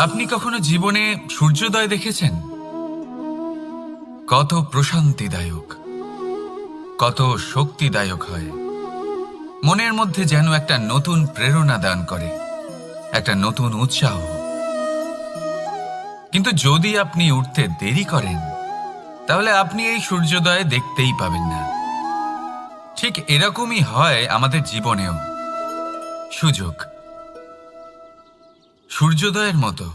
আপনি কখনো জীবনে সূর্যোদয় দেখেছেন? কত প্রশান্তিদায়ক, কত শক্তিদায়ক হয়। মনের মধ্যে যেন একটা নতুন প্রেরণা দান করে, একটা নতুন উৎসাহ। কিন্তু যদি আপনি উঠতে দেরি করেন, তাহলে আপনি এই সূর্যোদয় দেখতেই পাবেন না। ঠিক এরকমই হয় আমাদের জীবনেও। সুযোগ সূর্যোদয়ের মতো।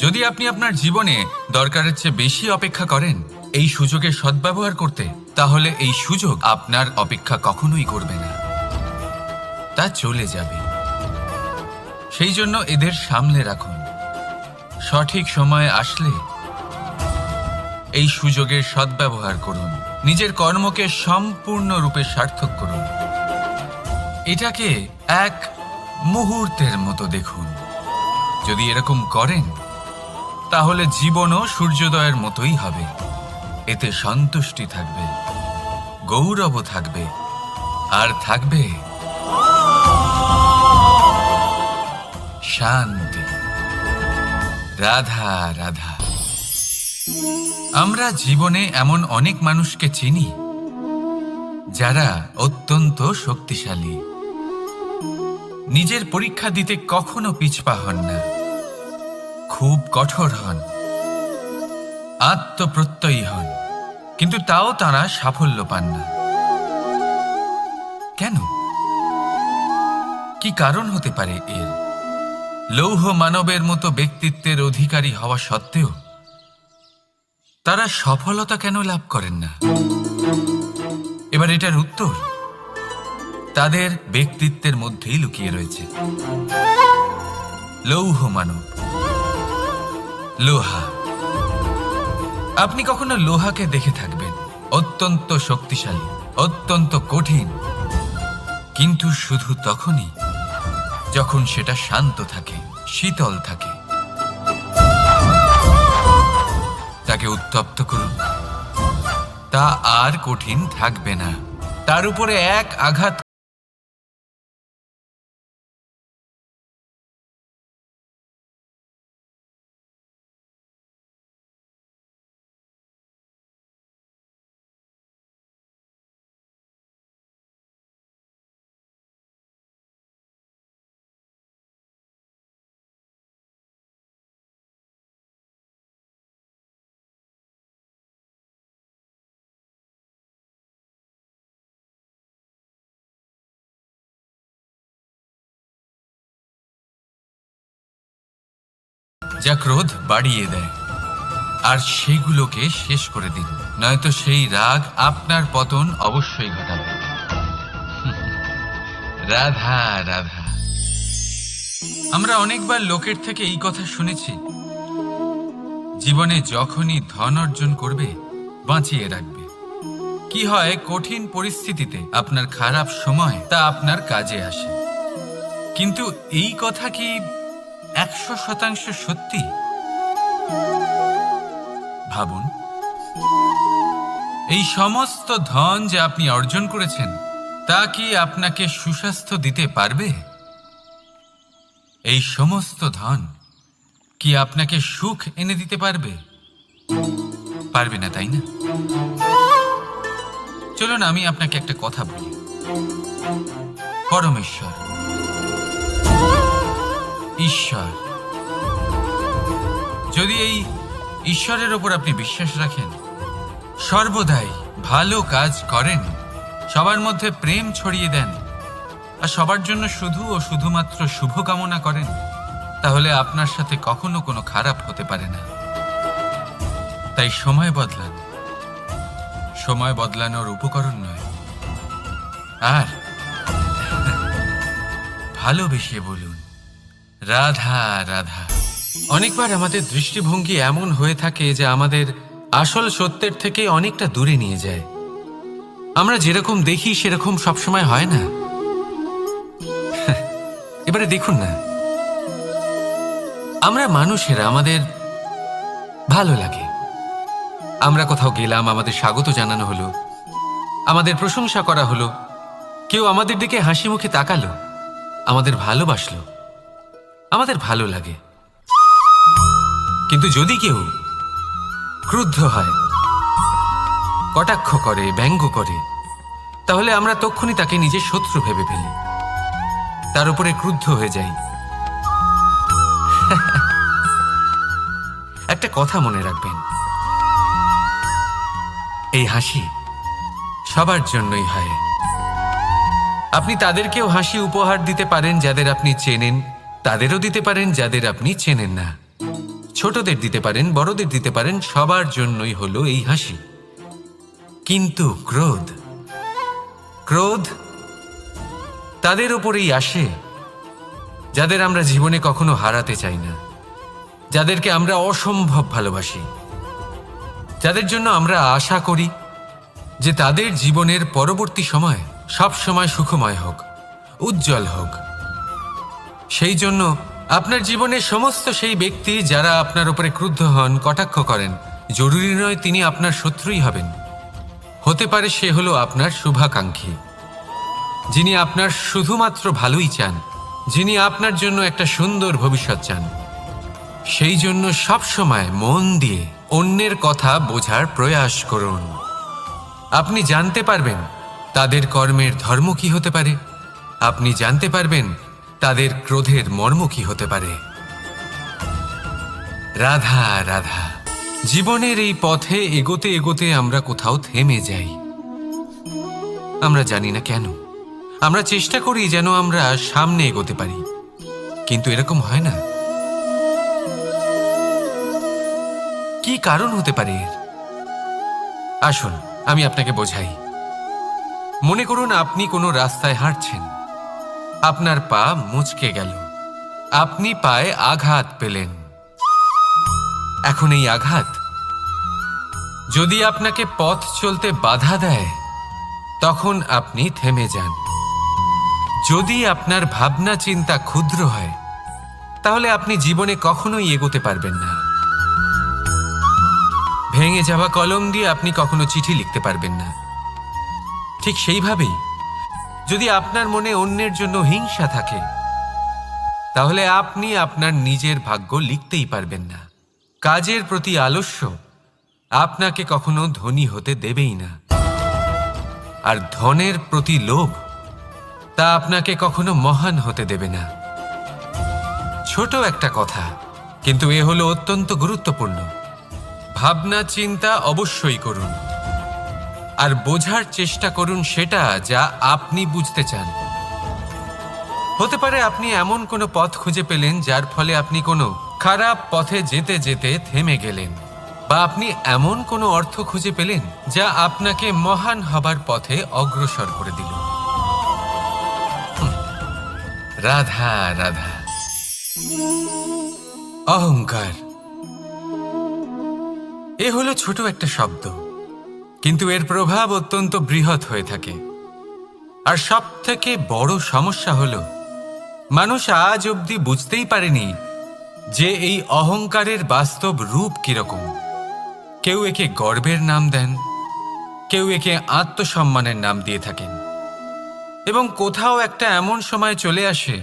যদি আপনি আপনার জীবনে দরকারের চেয়ে বেশি অপেক্ষা করেন এই সুযোগের সদ্ব্যবহার করতে, তাহলে এই সুযোগ আপনার অপেক্ষা কখনোই করবে না, তা চলে যাবে। সেই জন্য এদের সামলে রাখুন। সঠিক সময় আসলে এই সুযোগের সদ্ব্যবহার করুন, নিজের কর্মকে সম্পূর্ণরূপে সার্থক করুন। এটাকে এক মুহূর্তের মতো দেখুন। যদি এরকম করেন, তাহলে জীবনও সূর্যোদয়ের মতোই হবে। এতে সন্তুষ্টি থাকবে, গৌরব থাকবে, আর থাকবে শান্তি। রাধা রাধা। আমরা জীবনে এমন অনেক মানুষকে চিনি যারা অত্যন্ত শক্তিশালী, নিজের পরীক্ষা দিতে কখনো পিছপা হন না, খুব কঠোর হন, আত্মপ্রত্যয়ী হন, কিন্তু তাও তারা সাফল্য পান না। কেন? কি কারণ হতে পারে এর? লৌহ মানবের মতো ব্যক্তিত্বের অধিকারী হওয়া সত্ত্বেও তারা সফলতা কেন লাভ করেন না? এবার এটার উত্তর তাদের ব্যক্তিত্বের মধ্যেই লুকিয়ে রয়েছে। লৌহ মানব, লোহা। আপনি কখনো লোহাকে দেখে থাকবেন, অত্যন্ত শক্তিশালী, অত্যন্ত কঠিন, কিন্তু শুধু তখনই যখন সেটা শান্ত থাকে, শীতল থাকে। তাকে উত্তপ্ত করুন, তা আর কঠিন থাকবে না। তার উপরে এক আঘাত যা ক্রোধ বাড়িয়ে দেয়, আর সেগুলোকে শেষ করে দিন, নয়তো সেই রাগ আপনার পতন অবশ্যই ঘটাবে। রাধা রাধা। আমরা অনেকবার লোকের থেকে এই কথা শুনেছি, জীবনে যখনই ধন অর্জন করবে বাঁচিয়ে রাখবে। কি হয়, কঠিন পরিস্থিতিতে আপনার খারাপ সময় তা আপনার কাজে আসে। কিন্তু এই কথা কি 100% সত্যি? ভাবুন, এই সমস্ত ধন যে আপনি অর্জন করেছেন, তা কি আপনাকে সুস্বাস্থ্য দিতে পারবে? এই সমস্ত ধন কি আপনাকে সুখ এনে দিতে পারবে? পারবে না, তাই না? চলুন আমি আপনাকে একটা কথা বলি। পরমেশ্বর, ঈশ্বর, যদি এই ঈশ্বরের ওপর আপনি বিশ্বাস রাখেন, সর্বদাই ভালো কাজ করেন, সবার মধ্যে প্রেম ছড়িয়ে দেন, আর সবার জন্য শুধু ও শুধুমাত্র শুভ কামনা করেন, তাহলে আপনার সাথে কখনো কোনো খারাপ হতে পারে না। তাই সময় বদলান, সময় বদলানোর উপকরণ নয়। আর ভালোবেসে বলুন, রাধা রাধা। অনেকবার আমাদের দৃষ্টিভঙ্গি এমন হয়ে থাকে যে আমাদের আসল সত্যের থেকে অনেকটা দূরে নিয়ে যায়। আমরা যেরকম দেখি সেরকম সবসময় হয় না। এবারে দেখুন না, আমরা মানুষেরা, আমাদের ভালো লাগে, আমরা কোথাও গেলাম, আমাদের স্বাগত জানানো হলো, আমাদের প্রশংসা করা হলো, কেউ আমাদের দিকে হাসি মুখে তাকালো, আমাদের ভালোবাসলো, আমাদের ভালো লাগে। কিন্তু যদি কেউ ক্রুদ্ধ হয়, কটাক্ষ করে, ব্যঙ্গ করে, তাহলে আমরা তক্ষুনি তাকে নিজের শত্রু ভেবে ফেলি, তার উপরে ক্রুদ্ধ হয়ে যাই। একটা কথা মনে রাখবেন, এই হাসি সবার জন্যই হয়। আপনি তাদেরকেও হাসি উপহার দিতে পারেন যাদের আপনি চেনেন, তাদেরও দিতে পারেন যাদের আপনি চেনেন না। ছোটদের দিতে পারেন, বড়দের দিতে পারেন, সবার জন্যই হলো এই হাসি। কিন্তু ক্রোধ, ক্রোধ তাদের ওপরেই আসে যাদের আমরা জীবনে কখনো হারাতে চাই না, যাদেরকে আমরা অসম্ভব ভালোবাসি, যাদের জন্য আমরা আশা করি যে তাদের জীবনের পরবর্তী সময় সব সময় সুখময় হোক, উজ্জ্বল হোক। সেই জন্য আপনার জীবনের সমস্ত সেই ব্যক্তি যারা আপনার উপরে ক্রুদ্ধ হন, কটাক্ষ করেন, জরুরি নয় তিনি আপনার শত্রুই হবেন। হতে পারে সে হলো আপনার শুভাকাঙ্ক্ষী, যিনি আপনার শুধুমাত্র ভালোই চান, যিনি আপনার জন্য একটা সুন্দর ভবিষ্যৎ চান। সেই জন্য সবসময় মন দিয়ে অন্যের কথা বোঝার প্রয়াস করুন। আপনি জানতে পারবেন তাদের কর্মের ধর্ম কি হতে পারে, আপনি জানতে পারবেন তাদের ক্রোধের মর্ম কি হতে পারে। রাধা রাধা। জীবনের এই পথে এগোতে এগোতে আমরা কোথাও থেমে যাই, আমরা জানি না কেন। আমরা চেষ্টা করি যেন আমরা সামনে এগোতে পারি, কিন্তু এরকম হয় না। কি কারণ হতে পারে এর? আসুন আমি আপনাকে বোঝাই। মনে করুন আপনি কোনো রাস্তায় হাঁটছেন, আপনার পা মুচকে গেল, আপনি পায়ে আঘাত পেলেন। এখন এই আঘাত যদি আপনাকে পথ চলতে বাধা দেয়, তখন আপনি থেমে যান। যদি আপনার ভাবনা চিন্তা ক্ষুদ্র হয়, তাহলে আপনি জীবনে কখনোই এগোতে পারবেন না। ভেঙে যাওয়া কলম দিয়ে আপনি কখনো চিঠি লিখতে পারবেন না। ঠিক সেইভাবেই যদি আপনার মনে অন্যের জন্য হিংসা থাকে, তাহলে আপনি আপনার নিজের ভাগ্য লিখতেই পারবেন না। কাজের প্রতি আলস্য আপনাকে কখনো ধনী হতে দেবেই না, আর ধনের প্রতি লোভ তা আপনাকে কখনো মহান হতে দেবে না। ছোট একটা কথা, কিন্তু এ হলো অত্যন্ত গুরুত্বপূর্ণ। ভাবনা চিন্তা অবশ্যই করুন, আর বোঝার চেষ্টা করুন সেটা যা আপনি বুঝতে চান। হতে পারে আপনি এমন কোনো পথ খুঁজে পেলেন যার ফলে আপনি কোনো খারাপ পথে যেতে যেতে থেমে গেলেন, বা আপনি এমন কোনো অর্থ খুঁজে পেলেন যা আপনাকে মহান হবার পথে অগ্রসর করে দিল। রাধা রাধা। অহংকার এ হলো ছোট একটা শব্দ, কিন্তু এর প্রভাব অত্যন্ত বৃহৎ হয়ে থাকে। আর সব থেকে বড় সমস্যা হলো মানুষ আজ অবধি বুঝতেই পারেনি যে এই অহংকারের বাস্তব রূপ কিরকম। কেউ একে গর্বের নাম দেন, কেউ একে আত্মসম্মানের নাম দিয়ে থাকেন, এবং কোথাও একটা এমন সময় চলে আসে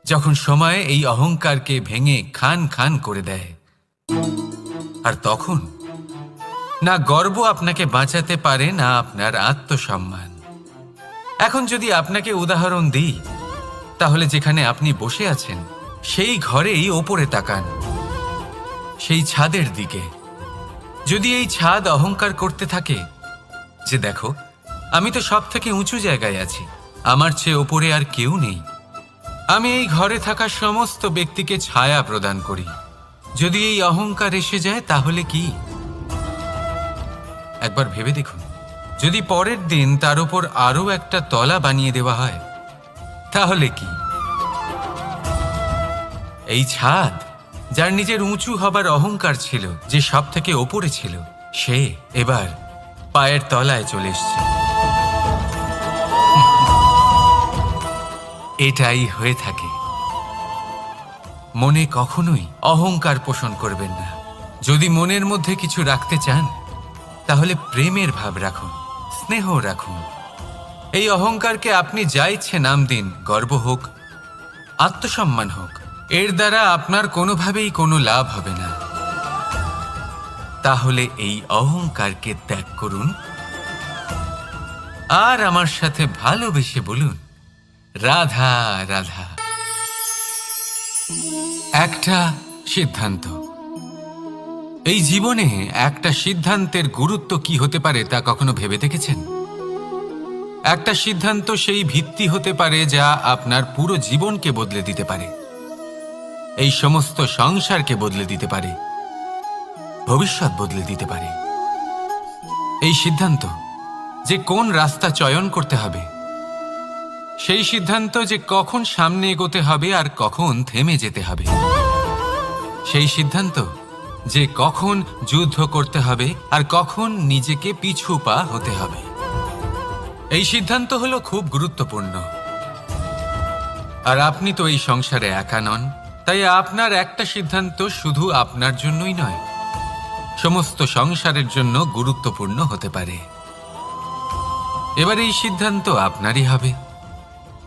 যখন সময় এই অহংকারকে ভেঙে খান খান করে দেয়। আর তখন না গর্ব আপনাকে বাঁচাতে পারে, না আপনার আত্মসম্মান। এখন যদি আপনাকে উদাহরণ দিই, তাহলে যেখানে আপনি বসে আছেন সেই ঘরেই ওপরে তাকান, সেই ছাদের দিকে। যদি এই ছাদ অহংকার করতে থাকে যে দেখো আমি তো সব থেকে উঁচু জায়গায় আছি, আমার চেয়ে ওপরে আর কেউ নেই, আমি এই ঘরে থাকা সমস্ত ব্যক্তিকে ছায়া প্রদান করি, যদি এই অহংকার এসে যায় তাহলে কি? একবার ভেবে দেখুন, যদি পরের দিন তার উপর আরো একটা তলা বানিয়ে দেওয়া হয় তাহলে কি? এই ছাদ যার নিজের উঁচু হবার অহংকার ছিল, যে সব থেকে ওপরে ছিল, সে এবার পায়ের তলায় চলে এসছে। এটাই হয়ে থাকে। মনে কখনোই অহংকার পোষণ করবেন না। যদি মনের মধ্যে কিছু রাখতে চান, তাহলে প্রেমের ভাব রাখুন, স্নেহ রাখুন। এই অহংকারকে আপনি যা ইচ্ছে নাম দিন, গর্ব হোক, আত্মসম্মান হোক, এর দ্বারা আপনার কোনোভাবেই কোনো লাভ হবে না। তাহলে এই অহংকারকে ত্যাগ করুন আর আমার সাথে ভালোবেসে বলুন, রাধা রাধা। একটা সিদ্ধান্ত। এই জীবনে একটা সিদ্ধান্তের গুরুত্ব কি হতে পারে তা কখনো ভেবে দেখেছেন? একটা সিদ্ধান্ত সেই ভিত্তি হতে পারে যা আপনার পুরো জীবনকে বদলে দিতে পারে, এই সমস্ত সংসারকে বদলে দিতে পারে, ভবিষ্যৎ বদলে দিতে পারে। এই সিদ্ধান্ত যে কোন রাস্তা চয়ন করতে হবে, সেই সিদ্ধান্ত যে কখন সামনে এগোতে হবে আর কখন থেমে যেতে হবে, সেই সিদ্ধান্ত যে কখন যুদ্ধ করতে হবে আর কখন নিজেকে পিছু পা হতে হবে। এই সিদ্ধান্ত হলো খুব গুরুত্বপূর্ণ। আর আপনি তো এই সংসারে একা নন, তাই আপনার একটা সিদ্ধান্ত শুধু আপনার জন্যই নয়, সমস্ত সংসারের জন্য গুরুত্বপূর্ণ হতে পারে। এবার এই সিদ্ধান্ত আপনারই হবে।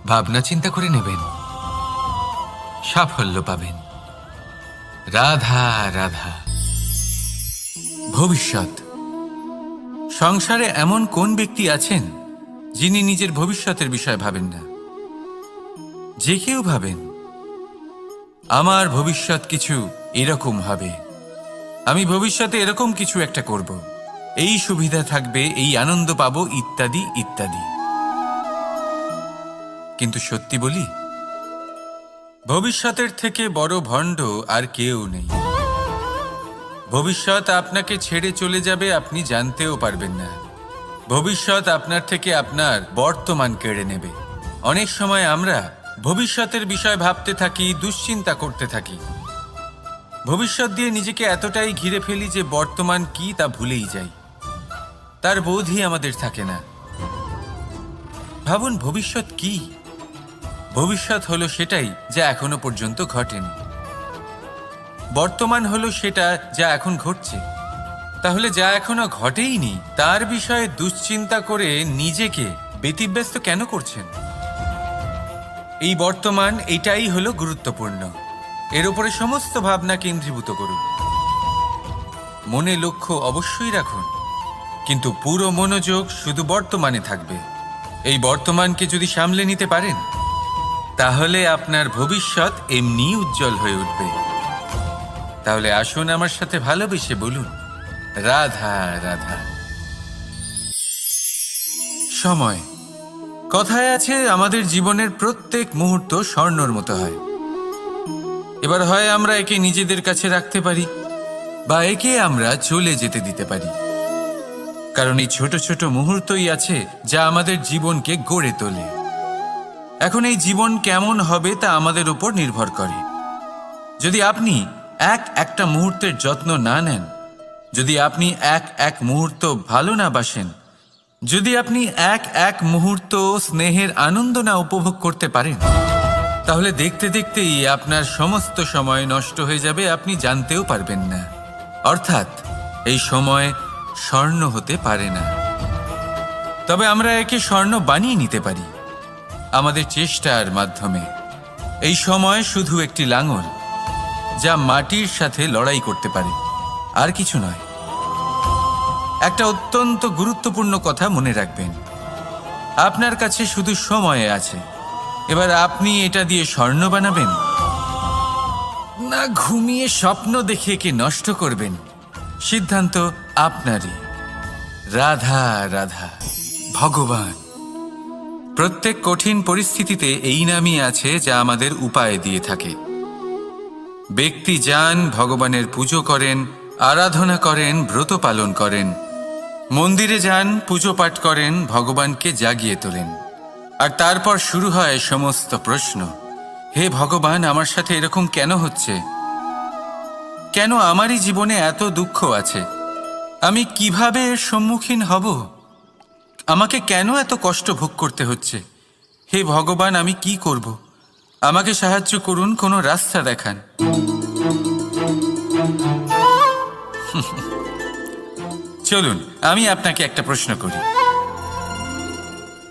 ভাবনা চিন্তা করে নেবেন, সাফল্য পাবেন। রাধা রাধা। ভবিষ্যৎ। সংসারে এমন কোন ব্যক্তি আছেন যিনি নিজের ভবিষ্যতের বিষয়ে ভাবেন না? যে কেউ ভাবেন, আমার ভবিষ্যৎ কিছু এরকম হবে, আমি ভবিষ্যতে এরকম কিছু একটা করব, এই সুবিধা থাকবে, এই আনন্দ পাবো, ইত্যাদি ইত্যাদি। কিন্তু সত্যি বলি, ভবিষ্যতের থেকে বড় ভণ্ড আর কেউ নেই। ভবিষ্যৎ আপনাকে ছেড়ে চলে যাবে, আপনি জানতেও পারবেন না। ভবিষ্যৎ আপনার থেকে আপনার বর্তমান কেড়ে নেবে। অনেক সময় আমরা ভবিষ্যতের বিষয় ভাবতে থাকি, দুশ্চিন্তা করতে থাকি, ভবিষ্যৎ দিয়ে নিজেকে এতটাই ঘিরে ফেলি যে বর্তমান কি তা ভুলেই যাই, তার বোধই আমাদের থাকে না। ভাবুন, ভবিষ্যৎ কি? ভবিষ্যৎ হলো সেটাই যা এখনো পর্যন্ত ঘটেনি। বর্তমান হলো সেটা যা এখন ঘটছে। তাহলে যা এখনো ঘটেইনি তার বিষয়ে দুশ্চিন্তা করে নিজেকে ব্যতিব্যস্ত কেন করছেন? এই বর্তমান, এটাই হলো গুরুত্বপূর্ণ। এর উপরে সমস্ত ভাবনা কেন্দ্রীভূত করুন। মনে লক্ষ্য অবশ্যই রাখুন, কিন্তু পুরো মনোযোগ শুধু বর্তমানে থাকবে। এই বর্তমানকে যদি সামলে নিতে পারেন, তাহলে আপনার ভবিষ্যৎ এমনি উজ্জ্বল হয়ে উঠবে। তাহলে আসুন আমার সাথে ভালোবেসে বলুন, রাধা রাধা। সময়। কথায় আছে, আমাদের জীবনের প্রত্যেক মুহূর্ত স্বর্ণর মতো হয়। এবার হয় আমরা একে নিজেদের কাছে রাখতে পারি, বা একে আমরা চলে যেতে দিতে পারি। কারণ এই ছোট ছোট মুহূর্তই আছে যা আমাদের জীবনকে গড়ে তোলে। এখন এই জীবন কেমন হবে তা আমাদের উপর নির্ভর করে। যদি আপনি একটা মুহূর্তের যত্ন না নেন, যদি আপনি এক মুহূর্ত ভালো না বাসেন, যদি আপনি এক মুহূর্ত স্নেহের আনন্দ না উপভোগ করতে পারেন, তাহলে দেখতে দেখতেই আপনার সমস্ত সময় নষ্ট হয়ে যাবে, আপনি জানতেও পারবেন না। অর্থাৎ এই সময় স্বর্ণ হতে পারে না। তবে আমরা একে স্বর্ণ বানিয়ে নিতে পারি আমাদের চেষ্টার মাধ্যমে। এই সময় শুধু একটি লাঙল যা মাটির সাথে লড়াই করতে পারে, আর কিছু নয়। একটা অত্যন্ত গুরুত্বপূর্ণ কথা মনে রাখবেন, আপনার কাছে শুধু সময় আছে। এবার আপনি এটা দিয়ে স্বর্ণ বানাবেন, না ঘুমিয়ে স্বপ্ন দেখে একে নষ্ট করবেন, সিদ্ধান্ত আপনারই। রাধা রাধা। ভগবান। প্রত্যেক কঠিন পরিস্থিতিতে এই নামই আছে যা আমাদের উপায় দিয়ে থাকে। ব্যক্তি যান, ভগবানের পুজো করেন, আরাধনা করেন, ব্রত পালন করেন, মন্দিরে যান, পুজো পাঠ করেন, ভগবানকে জাগিয়ে তোলেন। আর তারপর শুরু হয় সমস্ত প্রশ্ন। হে ভগবান, আমার সাথে এরকম কেন হচ্ছে? কেন আমারই জীবনে এত দুঃখ আছে? আমি কিভাবে এর সম্মুখীন হব? আমাকে কেন এত কষ্ট ভোগ করতে হচ্ছে? হে ভগবান, আমি কি করব? আমাকে সাহায্য করুন, কোনো রাস্তা দেখান। চলুন আমি আপনাকে একটা প্রশ্ন করি।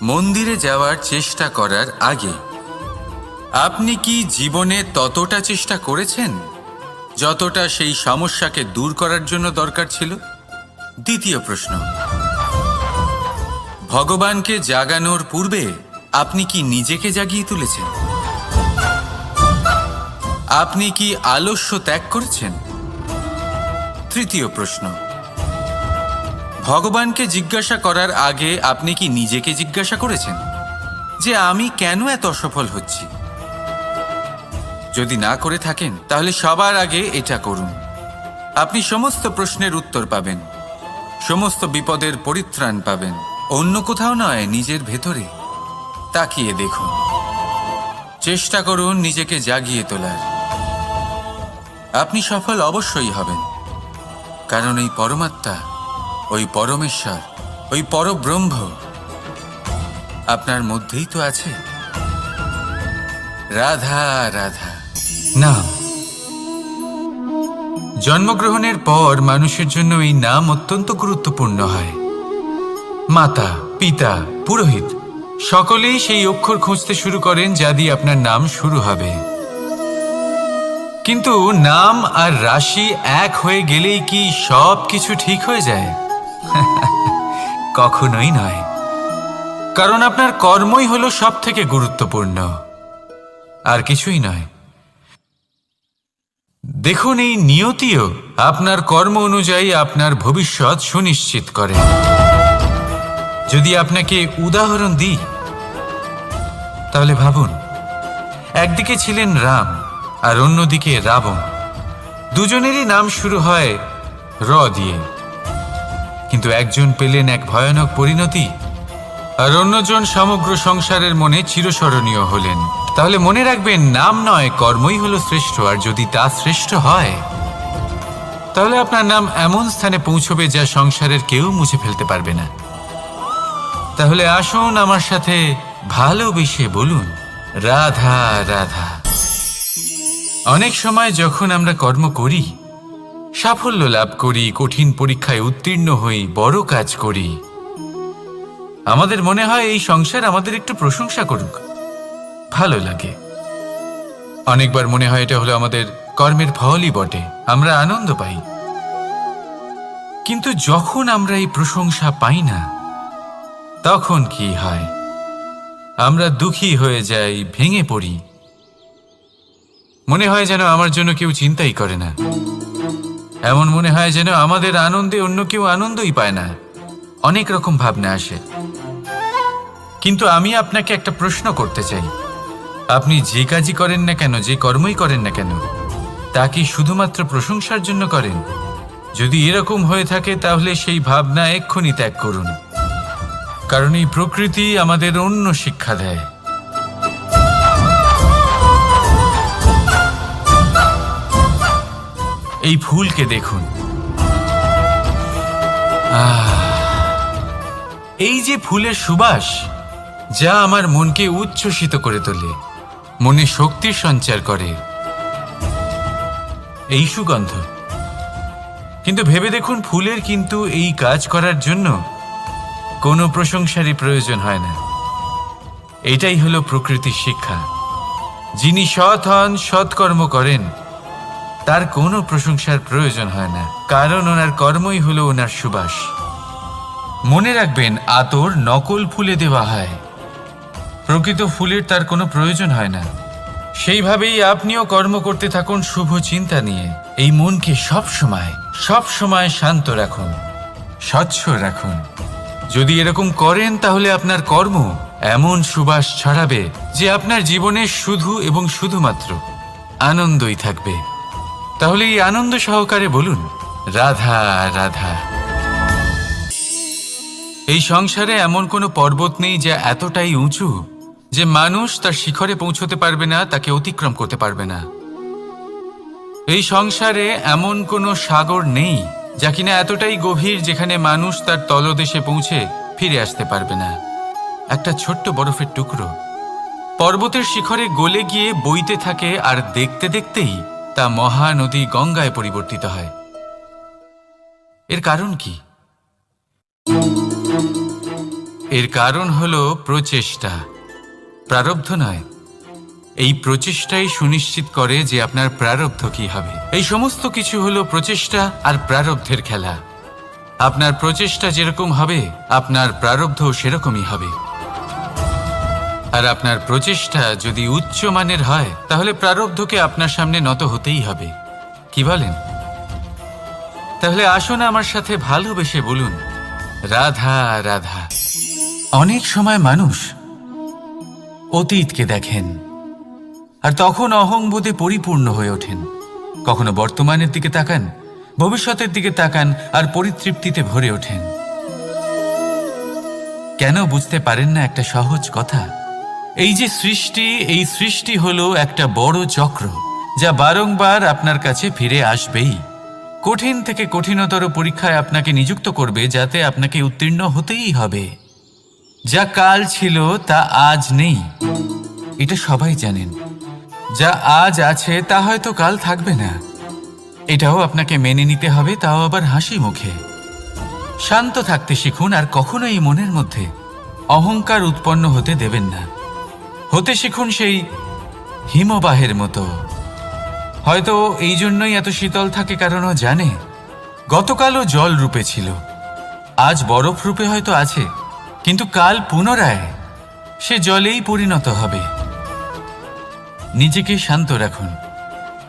মন্দিরে যাওয়ার চেষ্টা করার আগে আপনি কি জীবনে ততটা চেষ্টা করেছেন যতটা সেই সমস্যাকে দূর করার জন্য দরকার ছিল? দ্বিতীয় প্রশ্ন, ভগবানকে জাগানোর পূর্বে আপনি কি নিজেকে জাগিয়ে তুলেছেন? আপনি কি আলস্য ত্যাগ করেছেন? তৃতীয় প্রশ্ন, ভগবানকে জিজ্ঞাসা করার আগে আপনি কি নিজেকে জিজ্ঞাসা করেছেন যে আমি কেন এত অসফল হচ্ছি? যদি না করে থাকেন তাহলে সবার আগে এটা করুন। আপনি সমস্ত প্রশ্নের উত্তর পাবেন, সমস্ত বিপদের পরিত্রাণ পাবেন। অন্য কোথাও নয়, নিজের ভেতরে তাকিয়ে দেখুন। চেষ্টা করুন নিজেকে জাগিয়ে তোলার। আপনি সফল অবশ্যই হবেন, কারণ এই পরমাত্মা, ওই পরমেশ্বর, ওই পরব্রহ্ম আপনার মধ্যেই তো আছে। রাধা রাধা। নাম। জন্মগ্রহণের পর মানুষের জন্য এই নাম অত্যন্ত গুরুত্বপূর্ণ হয়। মাতা, পিতা, পুরোহিত সকলেই সেই অক্ষর খুঁজতে শুরু করেন যা দিয়ে আপনার নাম শুরু হবে। কিন্তু নাম আর রাশি এক হয়ে গেলেই কি সব কিছু ঠিক হয়ে যায়? কখনোই নয়, কারণ আপনার কর্মই হলো সব থেকে গুরুত্বপূর্ণ, আর কিছুই নয়। দেখুন, এই নিয়তিও আপনার কর্ম অনুযায়ী আপনার ভবিষ্যৎ সুনিশ্চিত করে। যদি আপনাকে উদাহরণ দিই তাহলে ভাবুন, একদিকে ছিলেন রাম আর অন্যদিকে রাবণ। দুজনেরই নাম শুরু হয় র দিয়ে, কিন্তু একজন পেলেন এক ভয়ানক পরিণতি আর অন্যজন সমগ্র সংসারের মনে চিরস্মরণীয় হলেন। তাহলে মনে রাখবেন, নাম নয়, কর্মই হলো শ্রেষ্ঠ। আর যদি তা শ্রেষ্ঠ হয় তাহলে আপনার নাম এমন স্থানে পৌঁছবে যা সংসারের কেউ মুছে ফেলতে পারবে না। তাহলে আসুন আমার সাথে ভালোবেসে বলুন, রাধা রাধা। অনেক সময় যখন আমরা কর্ম করি, সাফল্য লাভ করি, কঠিন পরীক্ষায় উত্তীর্ণ হই, বড় কাজ করি, আমাদের মনে হয় এই সংসার আমাদের একটু প্রশংসা করুক, ভালো লাগে। অনেকবার মনে হয় এটা হলো আমাদের কর্মের ফলই বটে, আমরা আনন্দ পাই। কিন্তু যখন আমরা এই প্রশংসা পাই না, তখন কি হয়? আমরা দুঃখী হয়ে যাই, ভেঙে পড়ি। মনে হয় যেন আমার জন্য কেউ চিন্তাই করে না। এমন মনে হয় যেন আমাদের আনন্দে অন্য কেউ আনন্দই পায় না। অনেক রকম ভাবনা আসে। কিন্তু আমি আপনাকে একটা প্রশ্ন করতে চাই, আপনি যে কাজই করেন না কেন, যে কর্মই করেন না কেন, তা কি শুধুমাত্র প্রশংসার জন্য করেন? যদি এরকম হয়ে থাকে তাহলে সেই ভাবনা এক্ষুনি ত্যাগ করুন, কারণ এই প্রকৃতি আমাদের অন্য শিক্ষা দেয়। এই ফুলকে দেখুন, এই যে ফুলের সুবাস, যা আমার মনকে উচ্ছ্বসিত করে তোলে, মনে শক্তির সঞ্চার করে, এই সুগন্ধ। কিন্তু ভেবে দেখুন, ফুলের কিন্তু এই কাজ করার জন্য কোনো প্রশংসারই প্রয়োজন হয় না। এটাই হলো প্রকৃতির শিক্ষা। যিনি সৎ হন, সৎকর্ম করেন, তার কোনো প্রশংসার প্রয়োজন হয় না, কারণ ওনার কর্মই হলো ওনার সুবাস। মনে রাখবেন, আতর নকল ফুলে দেওয়া হয়, প্রকৃত ফুলের তার কোনো প্রয়োজন হয় না। সেইভাবেই আপনিও কর্ম করতে থাকুন শুভ চিন্তা নিয়ে। এই মনকে সব সময় শান্ত রাখুন, স্বচ্ছ রাখুন। যদি এরকম করেন তাহলে আপনার কর্ম এমন সুবাস ছড়াবে যে আপনার জীবনে শুধু এবং শুধুমাত্র আনন্দই থাকবে। তাহলে এই আনন্দ সহকারে বলুন, রাধা রাধা। এই সংসারে এমন কোনো পর্বত নেই যা এতটাই উঁচু যে মানুষ তার শিখরে পৌঁছতে পারবে না, তাকে অতিক্রম করতে পারবে না। এই সংসারে এমন কোনো সাগর নেই যা কিনা এতটাই গভীর যেখানে মানুষ তার তলদেশে পৌঁছে ফিরে আসতে পারবে না। একটা ছোট্ট বরফের টুকরো পর্বতের শিখরে গলে গিয়ে বইতে থাকে, আর দেখতে দেখতেই তা মহানদী গঙ্গায় পরিবর্তিত হয়। এর কারণ কি? এর কারণ হলো প্রচেষ্টা, প্রারব্ধ নয়। এই প্রচেষ্টাই সুনিশ্চিত করে যে আপনার প্রারব্ধ কি হবে। এই সমস্ত কিছু হলো প্রচেষ্টা আর প্রারব্ধের খেলা। আপনার প্রচেষ্টা যেরকম হবে আপনার প্রারব্ধ সেরকমই হবে। আর আপনার প্রচেষ্টা যদি উচ্চ মানের হয় তাহলে প্রারব্ধকে আপনার সামনে নত হতেই হবে। কি বলেন? তাহলে আসুন আমার সাথে ভালোবেসে বলুন, রাধা রাধা। অনেক সময় মানুষ অতীতকে দেখেন আর তখন অহংবোধে পরিপূর্ণ হয়ে ওঠেন। কখনো বর্তমানের দিকে তাকান, ভবিষ্যতের দিকে তাকান আর পরিতৃপ্তিতে ভরে ওঠেন। কেন বুঝতে পারেন না একটা সহজ কথা? এই যে সৃষ্টি, এই সৃষ্টি হলো একটা বড় চক্র যা বারংবার আপনার কাছে ফিরে আসবেই। কঠিন থেকে কঠিনতর পরীক্ষায় আপনাকে নিযুক্ত করবে যাতে আপনাকে উত্তীর্ণ হতেই হবে। যা কাল ছিল তা আজ নেই, এটা সবাই জানেন। যা আজ আছে তা হয়তো কাল থাকবে না, এটাও আপনাকে মেনে নিতে হবে, তাও আবার হাসি মুখে। শান্ত থাকতে শিখুন আর কখনোই মনের মধ্যে অহংকার উৎপন্ন হতে দেবেন না। হতে শিখুন সেই হিমবাহের মতো। হয়তো এই জন্যই এত শীতল থাকে কারণ ও জানে গতকালও জল রূপে ছিল, আজ বরফ রূপে হয়তো আছে, কিন্তু কাল পুনরায় সে জলেই পরিণত হবে। নিজেকে শান্ত রাখুন।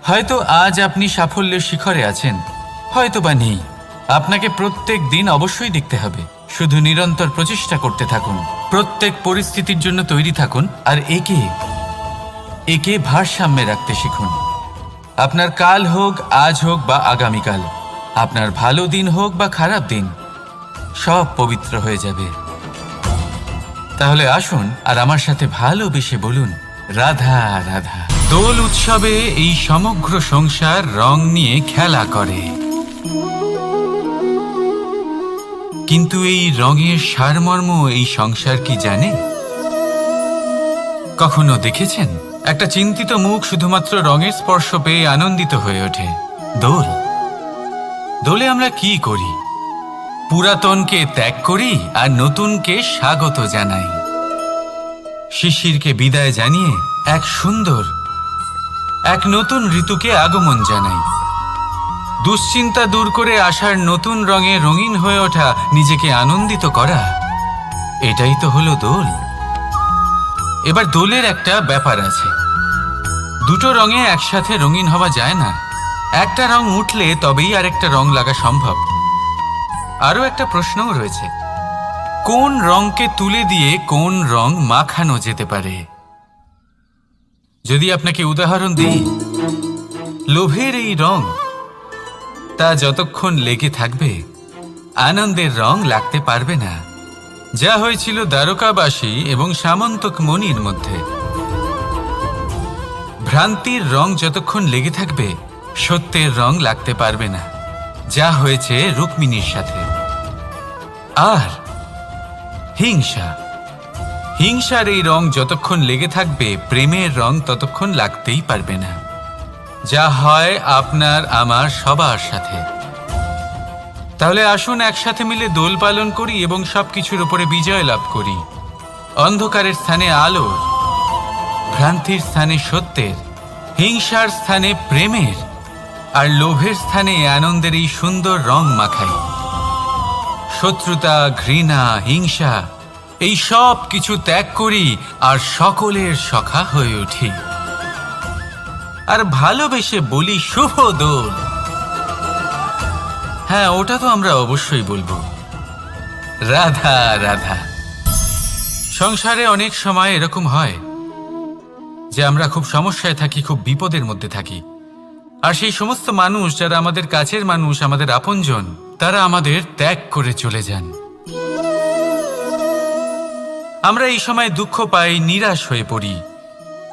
হয়তো আজ আপনি সাফল্যের শিখরে আছেন, হয়তো বা নেই। আপনাকে প্রত্যেক দিন অবশ্যই দেখতে হবে। শুধু নিরন্তর প্রচেষ্টা করতে থাকুন, প্রত্যেক পরিস্থিতির জন্য তৈরি থাকুন আর একে ভারসাম্যে রাখতে শিখুন। আপনার কাল হোক, আজ হোক বা আগামীকাল, আপনার ভালো দিন হোক বা খারাপ দিন, সব পবিত্র হয়ে যাবে। তাহলে আসুন আর আমার সাথে ভালোবেসে বলুন, রাধা রাধা। দোল উৎসবে এই সমগ্র সংসার রং নিয়ে খেলা করে, কিন্তু এই রঙের সারমর্ম এই সংসার কি জানে? কখনো দেখেছেন একটা চিন্তিত মুখ শুধুমাত্র রঙের স্পর্শ পেয়ে আনন্দিত হয়ে ওঠে? দোলে আমরা কি করি? পুরাতনকে ত্যাগ করি আর নতুনকে স্বাগত জানাই। শিশিরকে বিদায় জানিয়ে এক নতুন ঋতুকে আগমন জানাই। দুশ্চিন্তা দূর করে আসার নতুন রঙে রঙিন হয়ে ওঠা, নিজেকে আনন্দিত করা, এটাই তো হলো দোল। এবার দোলের একটা ব্যাপার আছে, দুটো রঙে একসাথে রঙিন হওয়া যায় না। একটা রং উঠলে তবেই আরেকটা রং লাগা সম্ভব। আরও একটা প্রশ্নও রয়েছে, কোন রংকে তুলে দিয়ে কোন রং মাখানো যেতে পারে? যদি আপনাকে উদাহরণ দিই, লোভের এই রং, তা যতক্ষণ লেগে থাকবে আনন্দের রং লাগতে পারবে না। যা হয়েছিল দ্বারকাবাসী এবং সামন্তক মণির মধ্যে। ভ্রান্তির রং যতক্ষণ লেগে থাকবে সত্যের রং লাগতে পারবে না, যা হয়েছে রুক্মিণীর সাথে। আর হিংসার এই রং যতক্ষণ লেগে থাকবে প্রেমের রং ততক্ষণ লাগতেই পারবে না, যা হয় আপনার আমার সবার সাথে। তাহলে আসুন একসাথে মিলে দোল পালন করি এবং সবকিছুর উপরে বিজয় লাভ করি। অন্ধকারের স্থানে আলোর, ভ্রান্তির স্থানে সত্যের, হিংসার স্থানে প্রেমের, আর লোভের স্থানে আনন্দের এই সুন্দর রং মাখাই। শত্রুতা, ঘৃণা, হিংসা এই সব কিছু ত্যাগ করি আর সকলের সখা হয়ে উঠি। আর ভালোবেসে বলি, শুভ দোল। হ্যাঁ, ওটা তো আমরা অবশ্যই বলবো, রাধা রাধা। সংসারে অনেক সময় এরকম হয় যে আমরা খুব সমস্যায় থাকি, খুব বিপদের মধ্যে থাকি। আর সেই সমস্ত মানুষ যারা আমাদের কাছের মানুষ, আমাদের আপনজন, তারা আমাদের ত্যাগ করে চলে যান। আমরা এই সময় দুঃখ পাই, নিরাশ হয়ে পড়ি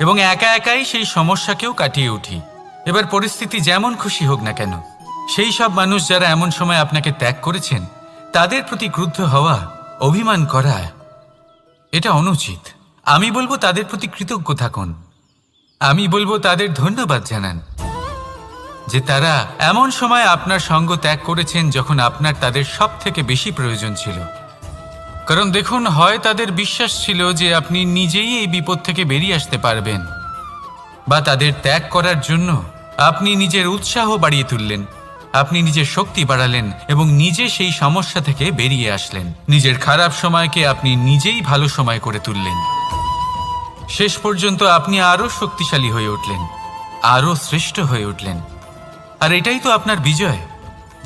এবং একা একাই সেই সমস্যাকেও কাটিয়ে উঠি। এবার পরিস্থিতি যেমন খুশি হোক না কেন, সেই সব মানুষ যারা এমন সময় আপনাকে ত্যাগ করেছেন তাদের প্রতি ক্রুদ্ধ হওয়া, অভিমান করা, এটা অনুচিত। আমি বলবো তাদের প্রতি কৃতজ্ঞ থাকুন। আমি বলবো তাদের ধন্যবাদ জানান যে তারা এমন সময় আপনার সঙ্গ ত্যাগ করেছেন যখন আপনার তাদের সব থেকে বেশি প্রয়োজন ছিল। কারণ দেখুন, হয় তাদের বিশ্বাস ছিল যে আপনি নিজেই এই বিপদ থেকে বেরিয়ে আসতে পারবেন, বা তাদের ত্যাগ করার জন্য আপনি নিজের উৎসাহ বাড়িয়ে তুললেন, আপনি নিজের শক্তি বাড়ালেন এবং নিজে সেই সমস্যা থেকে বেরিয়ে আসলেন। নিজের খারাপ সময়কে আপনি নিজেই ভালো সময় করে তুললেন। শেষ পর্যন্ত আপনি আরো শক্তিশালী হয়ে উঠলেন, আরো শ্রেষ্ঠ হয়ে উঠলেন। আর এটাই তো আপনার বিজয়,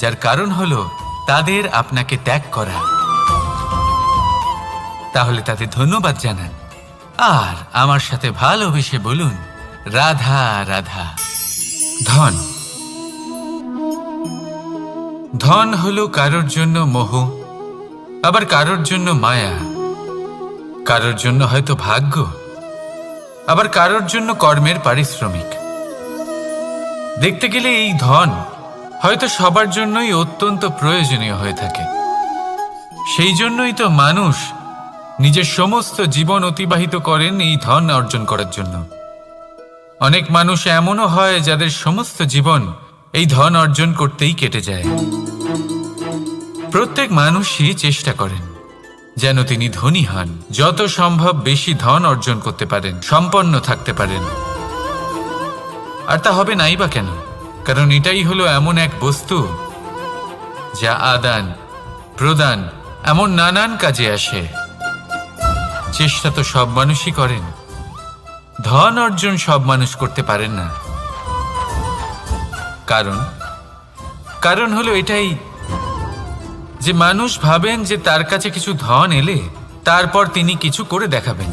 যার কারণ হলো তাদের আপনাকে ত্যাগ করা। তাহলে তাদের ধন্যবাদ জানান আর আমার সাথে ভালোবেসে বলুন, রাধা রাধা। ধন, ধন হলো কারোর জন্য মোহ, আবার কারোর জন্য মায়া, কারোর জন্য হয়তো ভাগ্য, আবার কারোর জন্য কর্মের পারিশ্রমিক। দেখতে গেলে এই ধন হয়তো সবার জন্যই অত্যন্ত প্রয়োজনীয় হয়ে থাকে। সেই জন্যই তো মানুষ নিজের সমস্ত জীবন অতিবাহিত করেন এই ধন অর্জন করার জন্য। অনেক মানুষ এমনও হয় যাদের সমস্ত জীবন এই ধন অর্জন করতেই কেটে যায়। প্রত্যেক মানুষই চেষ্টা করেন যেন তিনি ধনী হন, যত সম্ভব বেশি ধন অর্জন করতে পারেন, সম্পন্ন থাকতে পারেন। আর তা হবে নাই বা কেন? কারণ এটাই হলো এমন এক বস্তু যা আদান প্রদান এমন নানান কাজে আসে। চেষ্টা তো সব মানুষই করেন, ধন অর্জন সব মানুষ করতে পারেন না। কারণ হলো এটাই যে মানুষ ভাবেন যে তার কাছে কিছু ধন এলে তারপর তিনি কিছু করে দেখাবেন।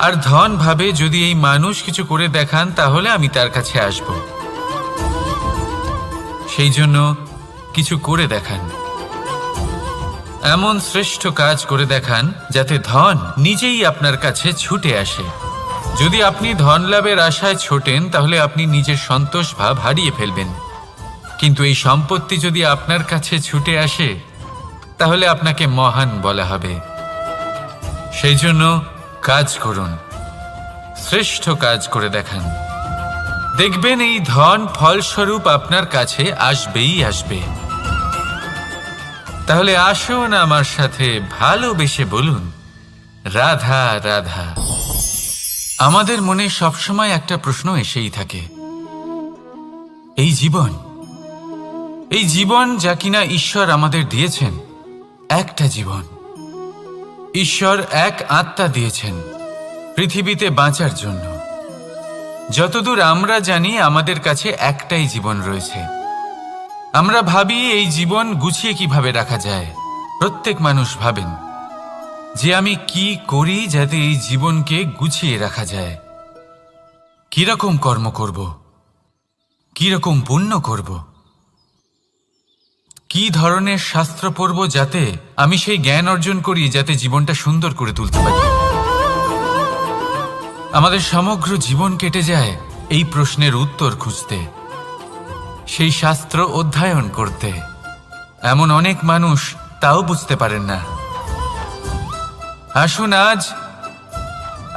আর ধন ভাবে যদি এই মানুষ কিছু করে দেখান তাহলে আমি তার কাছে আসব। সেই জন্য কিছু করে দেখান, এমন শ্রেষ্ঠ কাজ করে দেখান যাতে ধন নিজেই আপনার কাছে ছুটে আসে। যদি আপনি ধন লাভের আশায় ছোটেন তাহলে আপনি নিজের সন্তোষ ভাব হারিয়ে ফেলবেন। কিন্তু এই সম্পত্তি যদি আপনার কাছে ছুটে আসে তাহলে আপনাকে মহান বলা হবে। সেই জন্য কাজ করুন, শ্রেষ্ঠ কাজ করে দেখান। দেখবেন এই ধন ফলস্বরূপ আপনার কাছে আসবেই আসবে। তাহলে আসুন আমার সাথে ভালোবেসে বলুন, রাধা রাধা। আমাদের মনে সবসময় একটা প্রশ্ন এসেই থাকে, এই জীবন যা কিনা ঈশ্বর আমাদের দিয়েছেন, একটা জীবন। ঈশ্বর এক আত্মা দিয়েছেন পৃথিবীতে বাঁচার জন্য। যতদূর আমরা জানি আমাদের কাছে একটাই জীবন রয়েছে। আমরা ভাবি এই জীবন গুছিয়ে কিভাবে রাখা যায়। প্রত্যেক মানুষ ভাবেন যে আমি কি করি যাতে এই জীবনকে গুছিয়ে রাখা যায়, কিরকম কর্ম করব, কিরকম পুণ্য করব, কি ধরনের শাস্ত্র পড়ব যাতে আমি সেই জ্ঞান অর্জন করি যাতে জীবনটা সুন্দর করে তুলতে পারি। আমাদের সমগ্র জীবন কেটে যায় এই প্রশ্নের উত্তর খুঁজতে, সেই শাস্ত্র অধ্যয়ন করতে। এমন অনেক মানুষ তাও বুঝতে পারেন না। আসুন আজ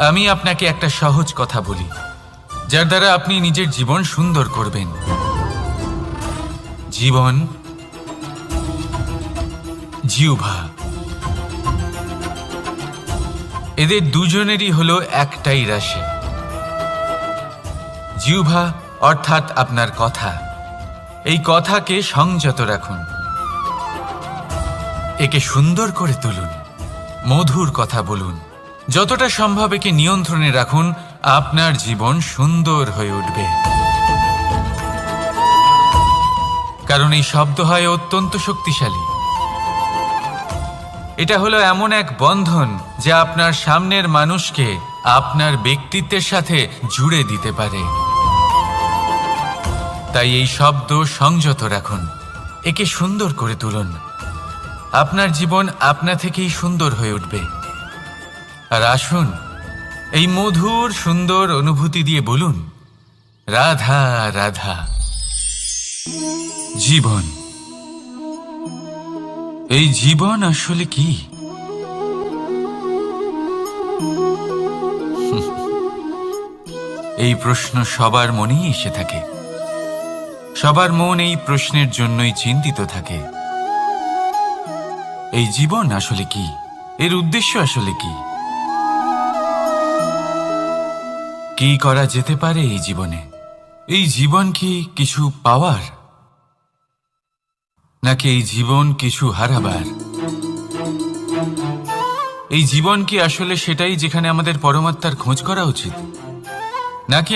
আমি আপনাকে একটা সহজ কথা বলি, যার দ্বারা আপনি নিজের জীবন সুন্দর করবেন। জীবন, জিহ্বা, এদের দুজনেরই হলো একটাই রাশি। জিহ্বা অর্থাৎ আপনার কথা, এই কথাকে সংযত রাখুন, একে সুন্দর করে তুলুন, মধুর কথা বলুন। যতটা সম্ভব একে নিয়ন্ত্রণে রাখুন, আপনার জীবন সুন্দর হয়ে উঠবে। কারণ এই শব্দ হয় অত্যন্ত শক্তিশালী। এটা হলো এমন এক বন্ধন যা আপনার সামনের মানুষকে আপনার ব্যক্তিত্বের সাথে জুড়ে দিতে পারে। তাই এই শব্দ সংযত রাখুন, একে সুন্দর করে তুলুন। আপনার জীবন আপনা থেকেই সুন্দর হয়ে উঠবে। আর আসুন এই মধুর সুন্দর অনুভূতি দিয়ে বলুন, রাধা রাধা। জীবন, এই জীবন আসলে কি? এই প্রশ্ন সবার মনেই এসে থাকে। সবার মন এই প্রশ্নের জন্যই চিন্তিত থাকে। এই জীবন আসলে কি, এর উদ্দেশ্য আসলে কি, কি করা যেতে পারে এই জীবনে? এই জীবন কি কিছু পাওয়ার, নাকি এই জীবন কিছু হারাবার? এই জীবন কি আসলে সেটাই যেখানে আমাদের পরমাত্মার খোঁজ করা উচিত, নাকি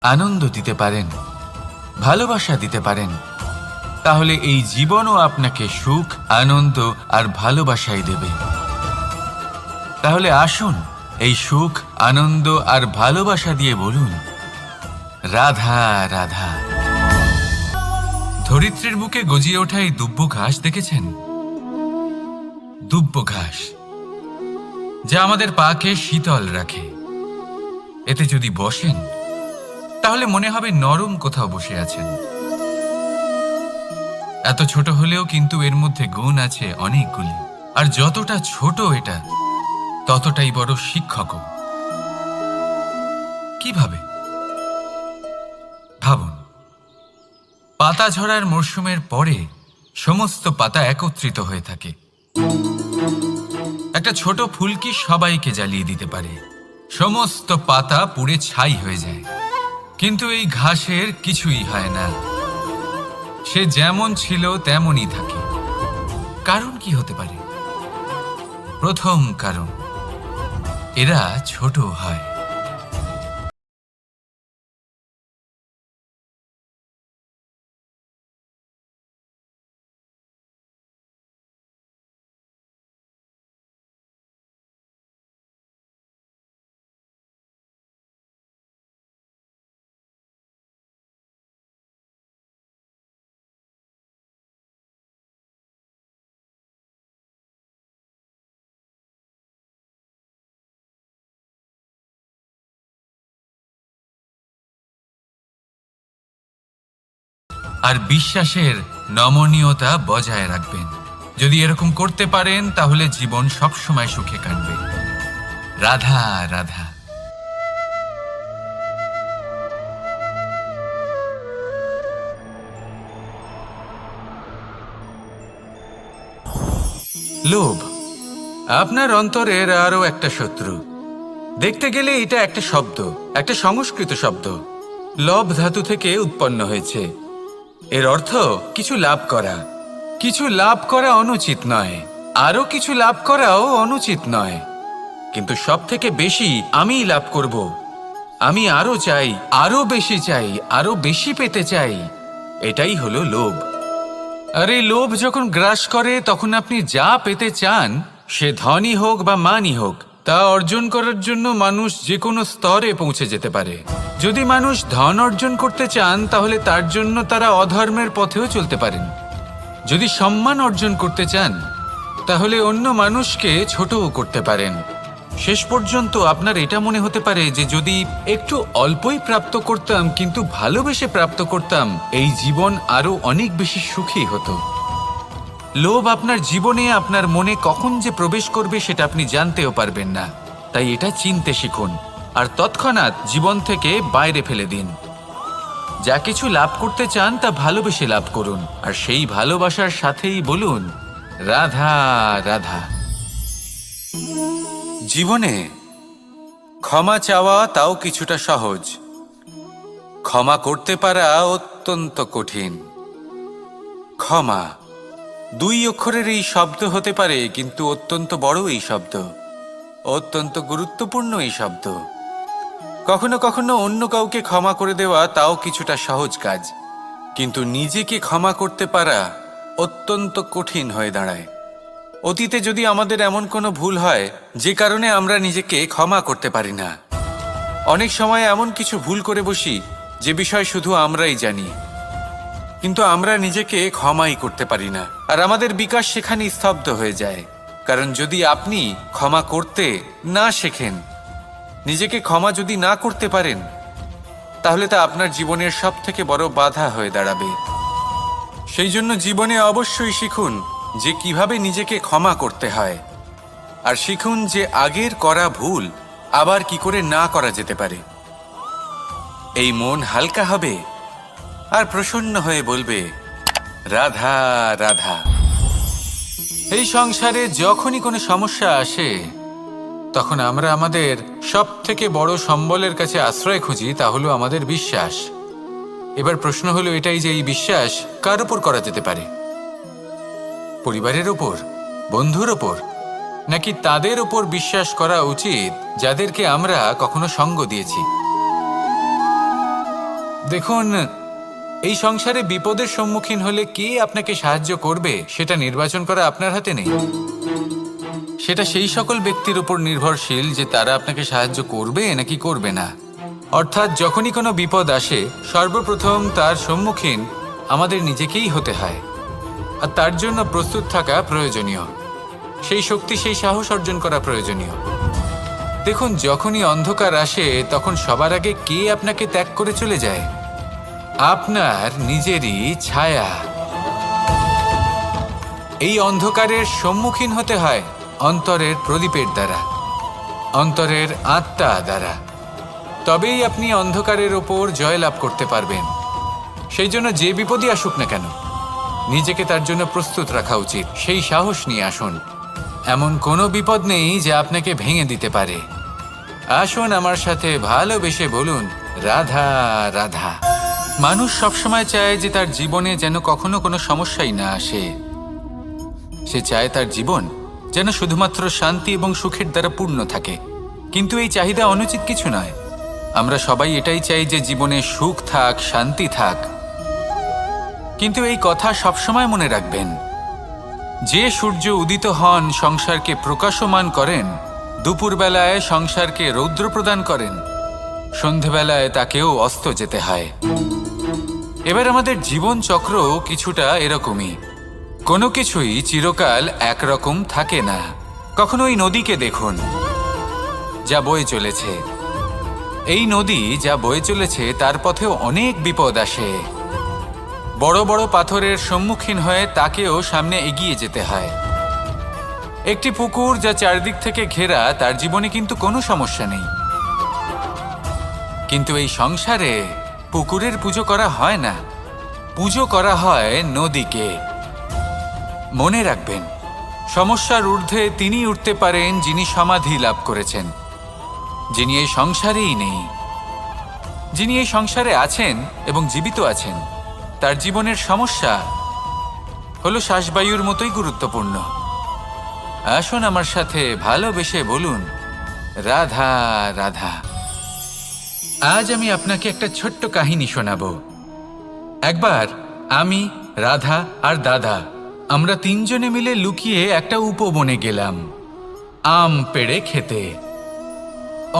আনন্দ দিতে পারেন, ভালোবাসা দিতে পারেন, তাহলে এই জীবনও আপনাকে সুখ, আনন্দ আর ভালোবাসাই দেবে। তাহলে আসুন এই সুখ, আনন্দ আর ভালোবাসা দিয়ে বলুন, রাধা রাধা। ধরিত্রীর বুকে গজিয়ে ওঠা এই দুব্ব ঘাস দেখেছেন? দুব্ব ঘাস, যা আমাদের পাকে শীতল রাখে। এতে যদি বসেন তাহলে মনে হবে নরম কোথাও বসে আছেন। এত ছোট হলেও কিন্তু এর মধ্যে গুণ আছে অনেকগুলি, আর যতটা ছোট এটা ততটাই বড় শিক্ষকও। কিভাবে? ভাবুন, পাতা ঝরার মরশুমের পরে সমস্ত পাতা একত্রিত হয়ে থাকে। একটা ছোট ফুলকি সবাইকে জ্বালিয়ে দিতে পারে, সমস্ত পাতা পুড়ে ছাই হয়ে যায়। কিন্তু এই ঘাসের কিছুই হয় না, সে যেমন ছিল তেমনই থাকে। কারণ কি হতে পারে? প্রথম কারণ, এরা ছোট হয়। আর বিশ্বাসের নমনীয়তা বজায় রাখবেন। যদি এরকম করতে পারেন তাহলে জীবন সবসময় সুখে কাটবে। রাধা রাধা। লোভ আপনার অন্তরের আরো একটা শত্রু। দেখতে গেলে এটা একটা শব্দ, একটা সংস্কৃত শব্দ, লব ধাতু থেকে উৎপন্ন হয়েছে। এর অর্থ কিছু লাভ করা। কিছু লাভ করা অনুচিত নয়, আরো কিছু লাভ করাও অনুচিত নয়, কিন্তু সব থেকে বেশি আমিই লাভ করব, আমি আরো চাই, আরো বেশি চাই, আরো বেশি পেতে চাই, এটাই হলো লোভ। আর এই লোভ যখন গ্রাস করে তখন আপনি যা পেতে চান, সে ধনই হোক বা মানই হোক, তা অর্জন করার জন্য মানুষ যে কোনো স্তরে পৌঁছে যেতে পারে। যদি মানুষ ধন অর্জন করতে চান তাহলে তার জন্য তারা অধর্মের পথেও চলতে পারেন। যদি সম্মান অর্জন করতে চান তাহলে অন্য মানুষকে ছোটও করতে পারেন। শেষ পর্যন্ত আপনার এটা মনে হতে পারে যে যদি একটু অল্পই প্রাপ্ত করতাম, কিন্তু ভালোবেসে প্রাপ্ত করতাম, এই জীবন আরো অনেক বেশি সুখী হতো। লোভ আপনার জীবনে, আপনার মনে কখন যে প্রবেশ করবে সেটা আপনি জানতেও পারবেন না। তাই এটা চিনতে শিখুন আর তৎক্ষণাৎ জীবন থেকে বাইরে ফেলে দিন। যা কিছু লাভ করতে চান তা ভালোবেসে লাভ করুন, আর সেই ভালোবাসার সাথেই বলুন, রাধা রাধা। জীবনে ক্ষমা চাওয়া তাও কিছুটা সহজ, ক্ষমা করতে পারা অত্যন্ত কঠিন। ক্ষমা 2 অক্ষরের এই শব্দ হতে পারে, কিন্তু অত্যন্ত বড় এই শব্দ, অত্যন্ত গুরুত্বপূর্ণ এই শব্দ। কখনো কখনো অন্য কাউকে ক্ষমা করে দেওয়া তাও কিছুটা সহজ কাজ, কিন্তু নিজেকে ক্ষমা করতে পারা অত্যন্ত কঠিন হয়ে দাঁড়ায়। অতীতে যদি আমাদের এমন কোনো ভুল হয় যে কারণে আমরা নিজেকে ক্ষমা করতে পারি না, অনেক সময় এমন কিছু ভুল করে বসি যে বিষয় শুধু আমরাই জানি, কিন্তু আমরা নিজেকে ক্ষমাই করতে পারি না, আর আমাদের বিকাশ সেখানেই স্তব্ধ হয়ে যায়। কারণ যদি আপনি ক্ষমা করতে না শেখেন, নিজেকে ক্ষমা যদি না করতে পারেন, তাহলে তা আপনার জীবনের সবথেকে বড় বাধা হয়ে দাঁড়াবে। সেই জন্য জীবনে অবশ্যই শিখুন যে কিভাবে নিজেকে ক্ষমা করতে হয়, আর শিখুন যে আগের করা ভুল আবার কি করে না করা যেতে পারে। এই মন হালকা হবে আর প্রসন্ন হয়ে বলবে, রাধা রাধা। এই সংসারে যখনই কোনো সমস্যা আসে, তখন আমরা আমাদের সবথেকে বড় সম্বলের কাছে আশ্রয় খুঁজি, তা হলো আমাদের বিশ্বাস। এবার প্রশ্ন হলো এটাই যে এই বিশ্বাস কার উপর করা যেতে পারে? পরিবারের ওপর, বন্ধুর ওপর, নাকি তাদের ওপর বিশ্বাস করা উচিত যাদেরকে আমরা কখনো সঙ্গ দিয়েছি? দেখুন, এই সংসারে বিপদের সম্মুখীন হলে কে আপনাকে সাহায্য করবে সেটা নির্বাচন করা আপনার হাতে নেই। সেটা সেই সকল ব্যক্তির উপর নির্ভরশীল যে তারা আপনাকে সাহায্য করবে নাকি করবে না। অর্থাৎ যখনই কোনো বিপদ আসে, সর্বপ্রথম তার সম্মুখীন আমাদের নিজেকেই হতে হয়, আর তার জন্য প্রস্তুত থাকা প্রয়োজনীয়, সেই শক্তি, সেই সাহস অর্জন করা প্রয়োজনীয়। দেখুন, যখনই অন্ধকার আসে তখন সবার আগে কে আপনাকে ত্যাগ করে চলে যায়? আপনার নিজেরই ছায়া। এই অন্ধকারের সম্মুখীন হতে হয় অন্তরের প্রদীপের দ্বারা, অন্তরের আত্মা দ্বারা। তবেই আপনি অন্ধকারের ওপর জয়লাভ করতে পারবেন। সেই জন্য যে বিপদই আসুক না কেন, নিজেকে তার জন্য প্রস্তুত রাখা উচিত। সেই সাহস নিয়ে আসুন। এমন কোনো বিপদ নেই যা আপনাকে ভেঙে দিতে পারে। আসুন আমার সাথে ভালোবেসে বলুন, রাধা রাধা। মানুষ সবসময় চায় যে তার জীবনে যেন কখনো কোনো সমস্যাই না আসে। সে চায় তার জীবন যেন শুধুমাত্র শান্তি এবং সুখের দ্বারা পূর্ণ থাকে। কিন্তু এই চাহিদা অনুচিত কিছু নয়। আমরা সবাই এটাই চাই যে জীবনে সুখ থাক, শান্তি থাক। কিন্তু এই কথা সবসময় মনে রাখবেন, যে সূর্য উদিত হন সংসারকে প্রকাশমান করেন, দুপুরবেলায় সংসারকে রৌদ্র প্রদান করেন, সন্ধেবেলায় তাকেও অস্ত যেতে হয়। এবার আমাদের জীবন চক্র কিছুটা এরকমই। কোনো কিছুই চিরকাল একরকম থাকে না। কখনো এই নদীকে দেখুন, যা বয়ে চলেছে। এই নদী যা বয়ে চলেছে তার পথেও অনেক বিপদ আসে। বড় বড় পাথরের সম্মুখীন হয়ে তাকেও সামনে এগিয়ে যেতে হয়। একটি পুকুর যা চারদিক থেকে ঘেরা, তার জীবনে কিন্তু কোনো সমস্যা নেই। কিন্তু এই সংসারে পুকুরের পুজো করা হয় না, পুজো করা হয় নদীকে। মনে রাখবেন, সমস্যার ঊর্ধ্বে তিনি উঠতে পারেন যিনি সমাধি লাভ করেছেন, যিনি এই সংসারেই নেই। যিনি এই সংসারে আছেন এবং জীবিত আছেন, তার জীবনের সমস্যা হলো শ্বাসবায়ুর মতোই গুরুত্বপূর্ণ। আসুন আমার সাথে ভালোবেসে বলুন, রাধা রাধা। আজ আমি আপনাকে একটা ছোট্ট কাহিনী শোনাবো। একবার আমি, রাধা আর দাদা, আমরা তিনজনে মিলে লুকিয়ে একটা উপবনে গেলাম আম পেড়ে খেতে।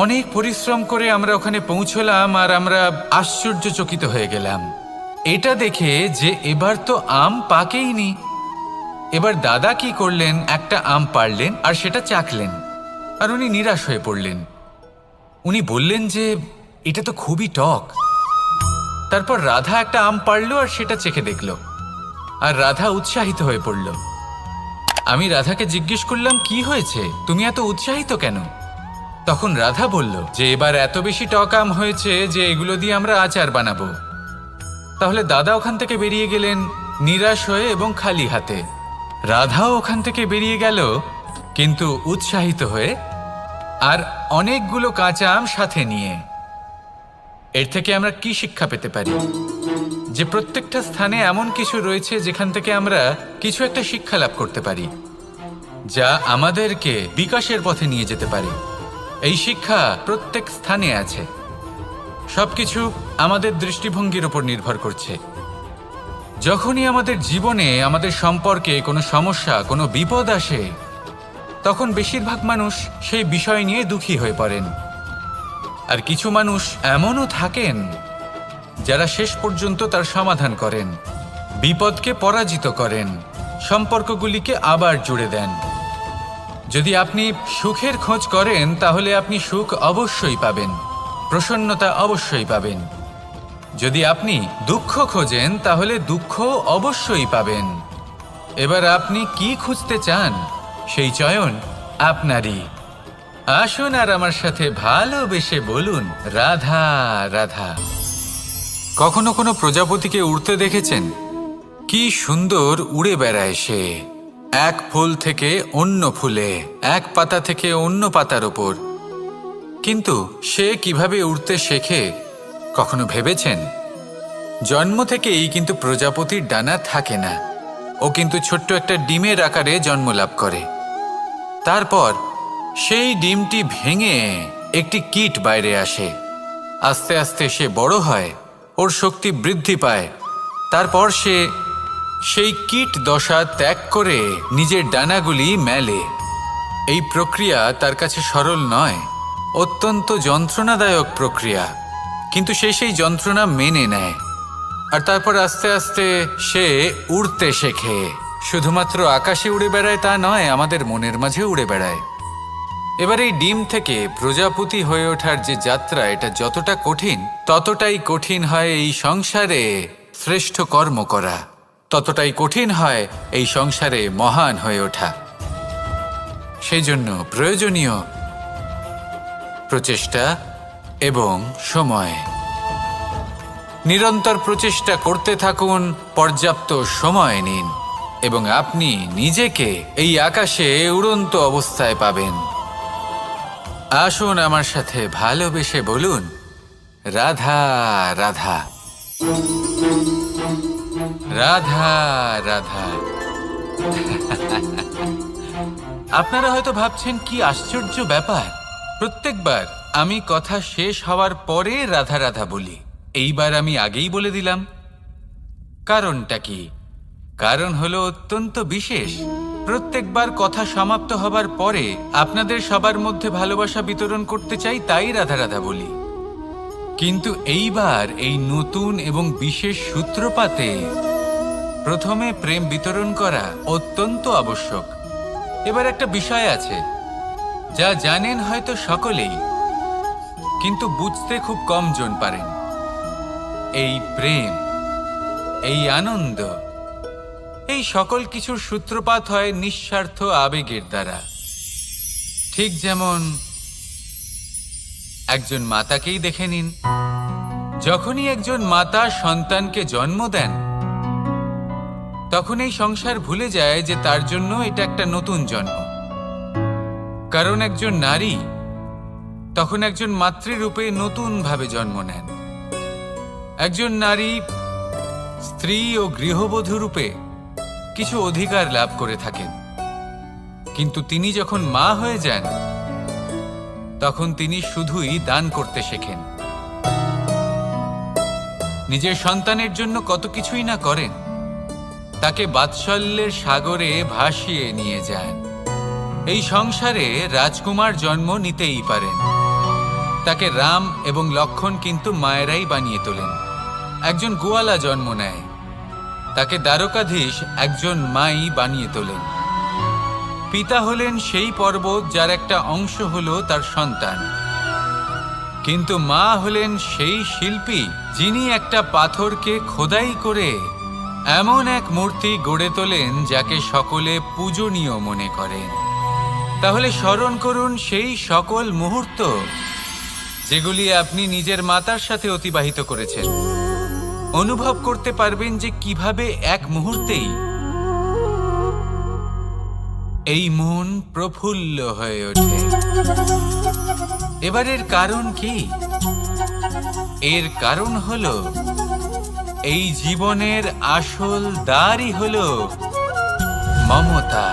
অনেক পরিশ্রম করে আমরা ওখানে পৌঁছলাম, আর আমরা আশ্চর্যচকিত হয়ে গেলাম এটা দেখে যে এবার তো আম পাকেইনি। এবার দাদা কি করলেন, একটা আম পাড়লেন আর সেটা চাখলেন, আর উনি নিরাশ হয়ে পড়লেন। উনি বললেন যে এটা তো খুবই টক। তারপর রাধা একটা আম পাড়লো আর সেটা চেখে দেখলো, আর রাধা উৎসাহিত হয়ে পড়ল। আমি রাধাকে জিজ্ঞেস করলাম, কি হয়েছে, তুমি এত উৎসাহিত কেন? তখন রাধা বলল যে এবার এত বেশি টক আম হয়েছে যে এগুলো দিয়ে আমরা আচার বানাবো। তাহলে দাদা ওখান থেকে বেরিয়ে গেলেন নিরাশ হয়ে এবং খালি হাতে। রাধাও ওখান থেকে বেরিয়ে গেল কিন্তু উৎসাহিত হয়ে আর অনেকগুলো কাঁচা আম সাথে নিয়ে। এর থেকে আমরা কি শিক্ষা পেতে পারি? যে প্রত্যেকটা স্থানে এমন কিছু রয়েছে যেখান থেকে আমরা কিছু একটা শিক্ষা লাভ করতে পারি, যা আমাদেরকে বিকাশের পথে নিয়ে যেতে পারে। এই শিক্ষা প্রত্যেক স্থানে আছে। সবকিছু আমাদের দৃষ্টিভঙ্গির উপর নির্ভর করছে। যখনই আমাদের জীবনে আমাদের সম্পর্কে কোনো সমস্যা, কোনো বিপদ আসে, তখন বেশিরভাগ মানুষ সেই বিষয় নিয়ে দুঃখী হয়ে পড়েন। আর কিছু মানুষ এমনও থাকেন যারা শেষ পর্যন্ত তার সমাধান করেন, বিপদকে পরাজিত করেন, সম্পর্কগুলিকে আবার জুড়ে দেন। যদি আপনি সুখের খোঁজ করেন তাহলে আপনি সুখ অবশ্যই পাবেন, প্রসন্নতা অবশ্যই পাবেন। যদি আপনি দুঃখ খোঁজেন তাহলে দুঃখ অবশ্যই পাবেন। এবার আপনি কি খুঁজতে চান সেই চয়ন আপনারই। আসুন আর আমার সাথে ভালোবেসে বলুন, রাধা রাধা। কখনো কোনো প্রজাপতিকে উড়তে দেখেছেন? কি সুন্দর উড়ে বেড়ায় সে, এক ফুল থেকে অন্য ফুলে, এক পাতা থেকে অন্য পাতার ওপর। কিন্তু সে কিভাবে উড়তে শেখে কখনো ভেবেছেন? জন্ম থেকেই কিন্তু প্রজাপতির ডানা থাকে না। ও কিন্তু ছোট্ট একটা ডিমের আকারে জন্ম লাভ করে। তারপর সেই ডিমটি ভেঙে একটি কীট বাইরে আসে। আস্তে আস্তে সে বড় হয়, ওর শক্তি বৃদ্ধি পায়। তারপর সে সেই কীট দশা ত্যাগ করে নিজের ডানাগুলি মেলে। এই প্রক্রিয়া তার কাছে সরল নয়, অত্যন্ত যন্ত্রণাদায়ক প্রক্রিয়া। কিন্তু সে সেই যন্ত্রণা মেনে নেয়। আর তারপর আস্তে আস্তে সে উড়তে শেখে। শুধুমাত্র আকাশে উড়ে বেড়ায় তা নয়, আমাদের মনের মাঝে উড়ে বেড়ায়। এবার এই ডিম থেকে প্রজাপতি হয়ে ওঠার যে যাত্রা, এটা যতটা কঠিন, ততটাই কঠিন হয় এই সংসারে শ্রেষ্ঠ কর্ম করা, ততটাই কঠিন হয় এই সংসারে মহান হয়ে ওঠা। সেই জন্য প্রয়োজনীয় প্রচেষ্টা এবং সময়। নিরন্তর প্রচেষ্টা করতে থাকুন, পর্যাপ্ত সময় নিন, এবং আপনি নিজেকে এই আকাশে উড়ন্ত অবস্থায় পাবেন। আসুন আমার সাথে ভালোবেসে বলুন, রাধা রাধা রাধা রাধা। আপনারা হয়তো ভাবছেন কি আশ্চর্য ব্যাপার, প্রত্যেকবার আমি কথা শেষ হওয়ার পরে রাধা রাধা বলি। এইবার আমি আগেই বলে দিলাম। কারণটা কি? কারণ হলো অত্যন্ত বিশেষ। প্রত্যেকবার কথা সমাপ্ত হবার পরে আপনাদের সবার মধ্যে ভালোবাসা বিতরণ করতে চাই, তাই রাধা রাধা বলি। কিন্তু এইবার এই নতুন এবং বিশেষ সূত্রপাতে প্রথমে প্রেম বিতরণ করা অত্যন্ত আবশ্যক। এবার একটা বিষয় আছে যা জানেন হয়তো সকলেই, কিন্তু বুঝতে খুব কম জন পারেন। এই প্রেম, এই আনন্দ, এই সকল কিছুর সূত্রপাত হয় নিঃস্বার্থ আবেগের দ্বারা। ঠিক যেমন একজন মাতাকেই দেখে নিন। যখনই একজন মাতা সন্তানকে জন্ম দেন, তখন এই সংসার ভুলে যায় যে তার জন্য এটা একটা নতুন জন্ম। কারণ একজন নারী তখন একজন মাতৃরূপে নতুনভাবে জন্ম নেন। একজন নারী স্ত্রী ও গৃহবধূ রূপে কিছু অধিকার লাভ করে থাকেন, কিন্তু তিনি যখন মা হয়ে যান তখন তিনি শুধুই দান করতে শেখেন। নিজের সন্তানের জন্য কত কিছুই না করেন, তাকে বাৎসল্যের সাগরে ভাসিয়ে নিয়ে যান। এই সংসারে রাজকুমার জন্ম নিতেই পারেন, তাকে রাম এবং লক্ষ্মণ কিন্তু মায়েরাই বানিয়ে তোলেন। একজন গোয়ালা জন্ম নেয়, তাকে দ্বারকাধীশ একজন মাই বানিয়ে তোলেন। পিতা হলেন সেই পর্বত যার একটা অংশ হলো তার সন্তান, কিন্তু মা হলেন সেই শিল্পী যিনি একটা পাথরকে খোদাই করে এমন এক মূর্তি গড়ে তোলেন যাকে সকলে পূজনীয় মনে করেন। তাহলে স্মরণ করুন সেই সকল মুহূর্ত যেগুলি আপনি নিজের মাতার সাথে অতিবাহিত করেছেন। অনুভব করতে পারবেন যে কিভাবে এক মুহূর্তেই এই মন প্রফুল্ল হয়ে ওঠে। এবার এর কারণ কি? এর কারণ হলো এই জীবনের আসল দ্বারই হলো মমতা।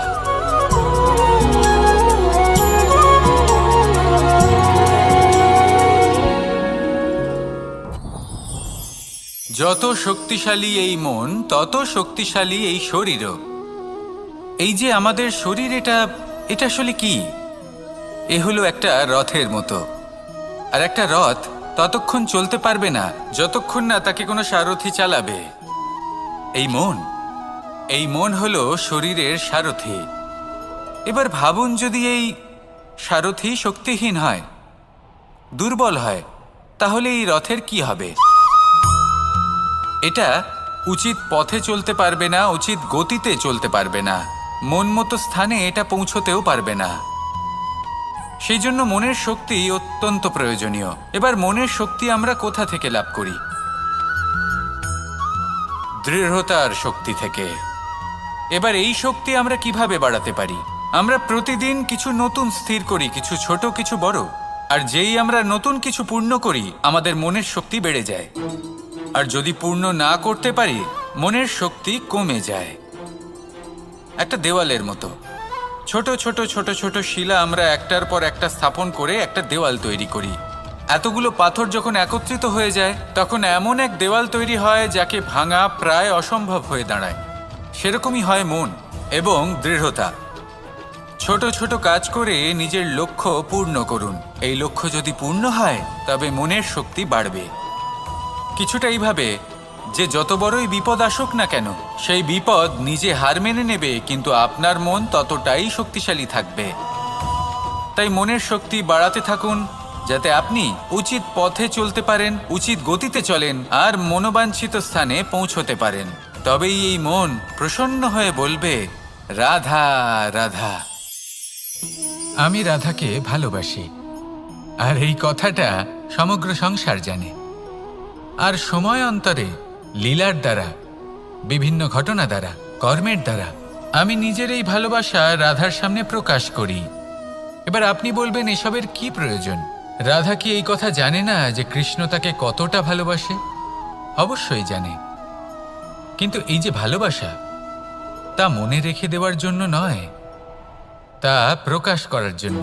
যত শক্তিশালী এই মন, তত শক্তিশালী এই শরীরও। এই যে আমাদের শরীর, এটা আসলে কি? এ হলো একটা রথের মতো। আর একটা রথ ততক্ষণ চলতে পারবে না যতক্ষণ না তাকে কোনো সারথি চালাবে। এই মন হলো শরীরের সারথি। এবার ভাবুন, যদি এই সারথি শক্তিহীন হয়, দুর্বল হয়, তাহলে এই রথের কি হবে? এটা উচিত পথে চলতে পারবে না, উচিত গতিতে চলতে পারবে না, মন মতো স্থানে এটা পৌঁছতেও পারবে না। সেই জন্য মনের শক্তি অত্যন্ত প্রয়োজনীয়। এবার মনের শক্তি আমরা কোথা থেকে লাভ করি? দৃঢ়তার শক্তি থেকে। এবার এই শক্তি আমরা কিভাবে বাড়াতে পারি? আমরা প্রতিদিন কিছু নতুন স্থির করি, কিছু ছোট কিছু বড়। আর যেই আমরা নতুন কিছু পূর্ণ করি, আমাদের মনের শক্তি বেড়ে যায়। আর যদি পূর্ণ না করতে পারি, মনের শক্তি কমে যায়। একটা দেওয়ালের মতো ছোট ছোট ছোট ছোট শিলা আমরা একটার পর একটা স্থাপন করে একটা দেওয়াল তৈরি করি। এতগুলো পাথর যখন একত্রিত হয়ে যায়, তখন এমন এক দেওয়াল তৈরি হয় যাকে ভাঙা প্রায় অসম্ভব হয়ে দাঁড়ায়। সেরকমই হয় মন এবং দৃঢ়তা। ছোট ছোট কাজ করে নিজের লক্ষ্য পূর্ণ করুন। এই লক্ষ্য যদি পূর্ণ হয়, তবে মনের শক্তি বাড়বে। কিছুটা এইভাবে যে যত বড়ই বিপদ আসুক না কেন, সেই বিপদ নিজে হার মেনে নেবে, কিন্তু আপনার মন ততটাই শক্তিশালী থাকবে। তাই মনের শক্তি বাড়াতে থাকুন, যাতে আপনি উচিত পথে চলতে পারেন, উচিত গতিতে চলেন আর মনোবাঞ্ছিত স্থানে পৌঁছতে পারেন। তবেই এই মন প্রসন্ন হয়ে বলবে, রাধা রাধা। আমি রাধাকে ভালোবাসি, আর এই কথাটা সমগ্র সংসার জানে। আর সময় অন্তরে লীলার দ্বারা, বিভিন্ন ঘটনা দ্বারা, কর্মের দ্বারা আমি নিজের এই ভালোবাসা রাধার সামনে প্রকাশ করি। এবার আপনি বলবেন, এসবের কি প্রয়োজন? রাধা কি এই কথা জানে না যে কৃষ্ণ তাকে কতটা ভালোবাসে? অবশ্যই জানে, কিন্তু এই যে ভালোবাসা, তা মনে রেখে দেওয়ার জন্য নয়, তা প্রকাশ করার জন্য।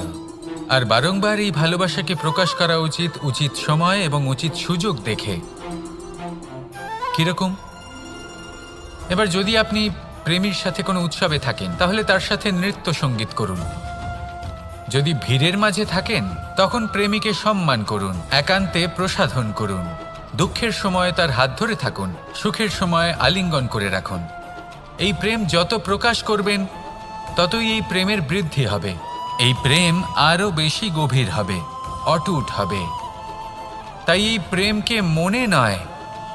আর বারংবার এই ভালোবাসাকে প্রকাশ করা উচিত, উচিত সময় এবং উচিত সুযোগ দেখে। কিরকম? এবার যদি আপনি প্রেমীর সাথে কোনো উৎসবে থাকেন, তাহলে তার সাথে নৃত্য সঙ্গীত করুন। যদি ভিড়ের মাঝে থাকেন, তখন প্রেমীকে সম্মান করুন, একান্তে প্রসাধন করুন। দুঃখের সময় তার হাত ধরে থাকুন, সুখের সময় আলিঙ্গন করে রাখুন। এই প্রেম যত প্রকাশ করবেন, ততই এই প্রেমের বৃদ্ধি হবে। এই প্রেম আরও বেশি গভীর হবে, অটুট হবে। তাই এই প্রেমকে মনে নয়,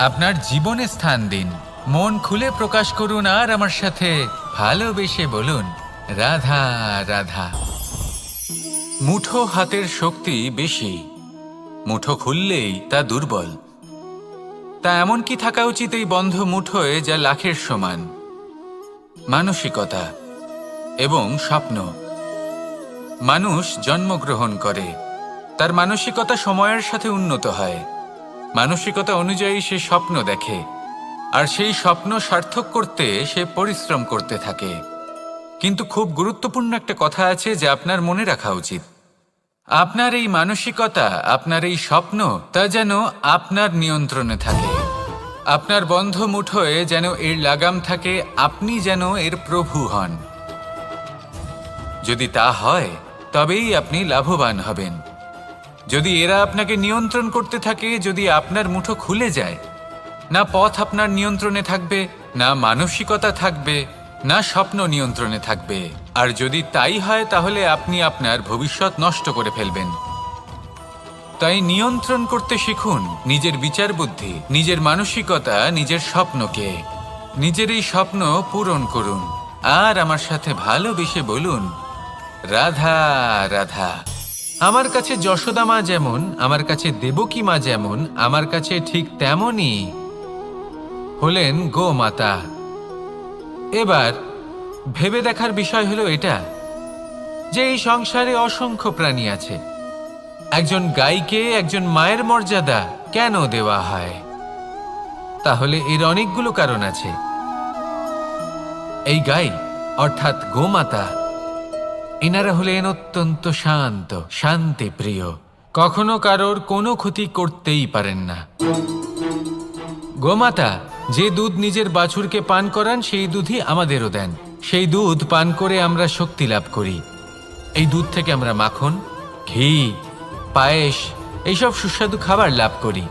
আপনার জীবনে স্থান দিন। মন খুলে প্রকাশ করুন আর আমার সাথে ভালোবেসে বলুন, রাধা রাধা। মুঠো হাতের শক্তি বেশি, মুঠো খুললেই তা দুর্বল। তা এমন কি থাকা উচিত এই বন্ধ মুঠোয় যা লাখের সমান? মানসিকতা এবং স্বপ্ন। মানুষ জন্মগ্রহণ করে, তার মানসিকতা সময়ের সাথে উন্নত হয়। মানসিকতা অনুযায়ী সে স্বপ্ন দেখে, আর সেই স্বপ্ন সার্থক করতে সে পরিশ্রম করতে থাকে। কিন্তু খুব গুরুত্বপূর্ণ একটা কথা আছে যা আপনার মনে রাখা উচিত। আপনার এই মানসিকতা, আপনার এই স্বপ্ন, তা যেন আপনার নিয়ন্ত্রণে থাকে। আপনার বন্ধ মুঠোয় যেন এর লাগাম থাকে, আপনি যেন এর প্রভু হন। যদি তা হয়, তবেই আপনি লাভবান হবেন। যদি এরা আপনাকে নিয়ন্ত্রণ করতে থাকে, যদি আপনার মুঠো খুলে যায়, না পথ আপনার নিয়ন্ত্রণে থাকবে, না মানসিকতা থাকবে, না স্বপ্ন নিয়ন্ত্রণে থাকবে। আর যদি তাই হয়, তাহলে আপনি আপনার ভবিষ্যৎ নষ্ট করে ফেলবেন। তাই নিয়ন্ত্রণ করতে শিখুন নিজের বিচার বুদ্ধি, নিজের মানসিকতা, নিজের স্বপ্নকে। নিজের এই স্বপ্ন পূরণ করুন আর আমার সাথে ভালোবেসে বলুন, রাধা রাধা। আমার কাছে যশোদা মা যেমন, আমার কাছে দেবকী মা যেমন, আমার কাছে ঠিক তেমনই হলেন গোমাতা। এবার ভেবে দেখার বিষয় হলো এটা যে এই সংসারে অসংখ্য প্রাণী আছে, একজন গাইকে একজন মায়ের মর্যাদা কেন দেওয়া হয়? তাহলে এর অনেকগুলো কারণ আছে। এই গাই অর্থাৎ গোমাতা, এনারা হলেন অত্যন্ত শান্ত, শান্তিপ্রিয়, কখনো কারোর কোনো ক্ষতি করতেই পারেন না। গোমাতা যে দুধ নিজের বাছুরকে পান করান সেই দুধই আমাদেরও দেন। সেই দুধ পান করে আমরা শক্তি লাভ করি। এই দুধ থেকে আমরা মাখন, ঘি, পায়েস এইসব সুস্বাদু খাবার লাভ করি।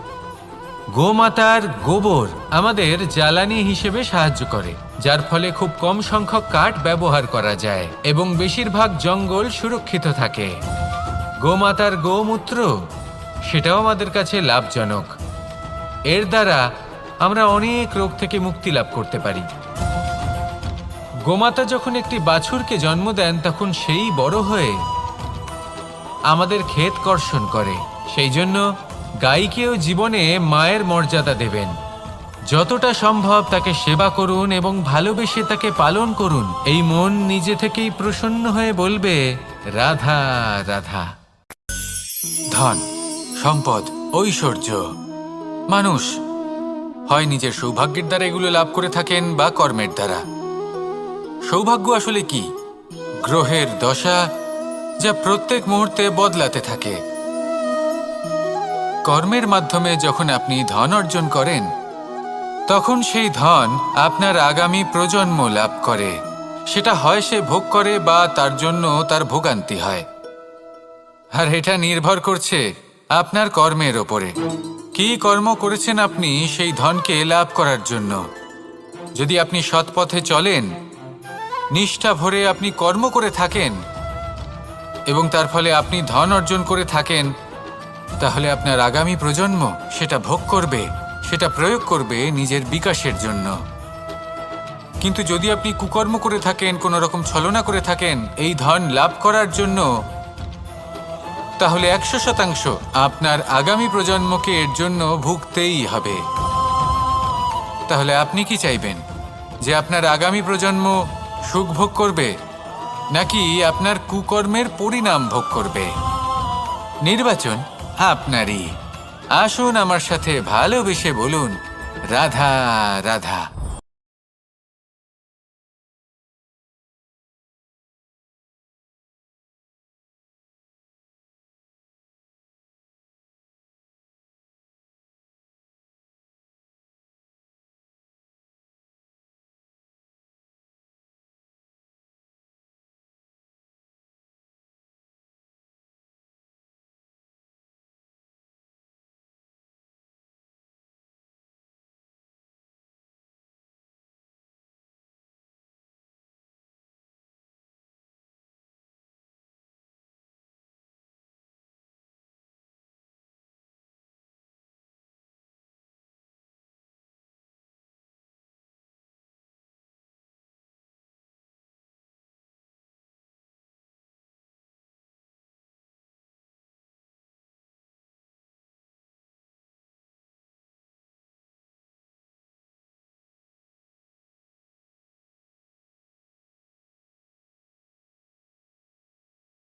গোমাতার গোবর আমাদের জ্বালানি হিসেবে সাহায্য করে, যার ফলে খুব কম সংখ্যক কাঠ ব্যবহার করা যায় এবং বেশিরভাগ জঙ্গল সুরক্ষিত থাকে। গোমাতার গোমূত্র সেটাও আমাদের কাছে লাভজনক। এর দ্বারা আমরা অনেক রোগ থেকে মুক্তি লাভ করতে পারি। গোমাতা যখন একটি বাছুরকে জন্ম দেন তখন সেই বড় হয়ে আমাদের ক্ষেত কর্ষণ করে। সেই জন্য গাইকেও জীবনে মায়ের মর্যাদা দেবেন। যতটা সম্ভব তাকে সেবা করুন এবং ভালোবেসে তাকে পালন করুন। এই মন নিজে থেকেই প্রসন্ন হয়ে বলবে, রাধা রাধা। ধন, সম্পদ, ঐশ্বর্য, মানুষ হয় নিজের সৌভাগ্যের দ্বারা এগুলো লাভ করে থাকেন বা কর্মের দ্বারা। সৌভাগ্য আসলে কি? গ্রহের দশা যা প্রত্যেক মুহূর্তে বদলাতে থাকে। কর্মের মাধ্যমে যখন আপনি ধন অর্জন করেন তখন সেই ধন আপনার আগামী প্রজন্ম লাভ করে। সেটা হয় সে ভোগ করে বা তার জন্য তার ভোগান্তি হয়। আর এটা নির্ভর করছে আপনার কর্মের ওপরে। কি কর্ম করেছেন আপনি সেই ধনকে লাভ করার জন্য। যদি আপনি সৎ পথে চলেন, নিষ্ঠা ভরে আপনি কর্ম করে থাকেন এবং তার ফলে আপনি ধন অর্জন করে থাকেন, তাহলে আপনার আগামী প্রজন্ম সেটা ভোগ করবে, সেটা প্রয়োগ করবে নিজের বিকাশের জন্য। কিন্তু যদি আপনি কুকর্ম করে থাকেন, কোনো রকম ছলনা করে থাকেন এই ধন লাভ করার জন্য, তাহলে 100% আপনার আগামী প্রজন্মকে এর জন্য ভুগতেই হবে। তাহলে আপনি কি চাইবেন? যে আপনার আগামী প্রজন্ম সুখ ভোগ করবে নাকি আপনার কুকর্মের পরিণাম ভোগ করবে? নির্বাচন আপনারই। আসুন আমার সাথে ভালোবেসে বলুন, রাধা রাধা।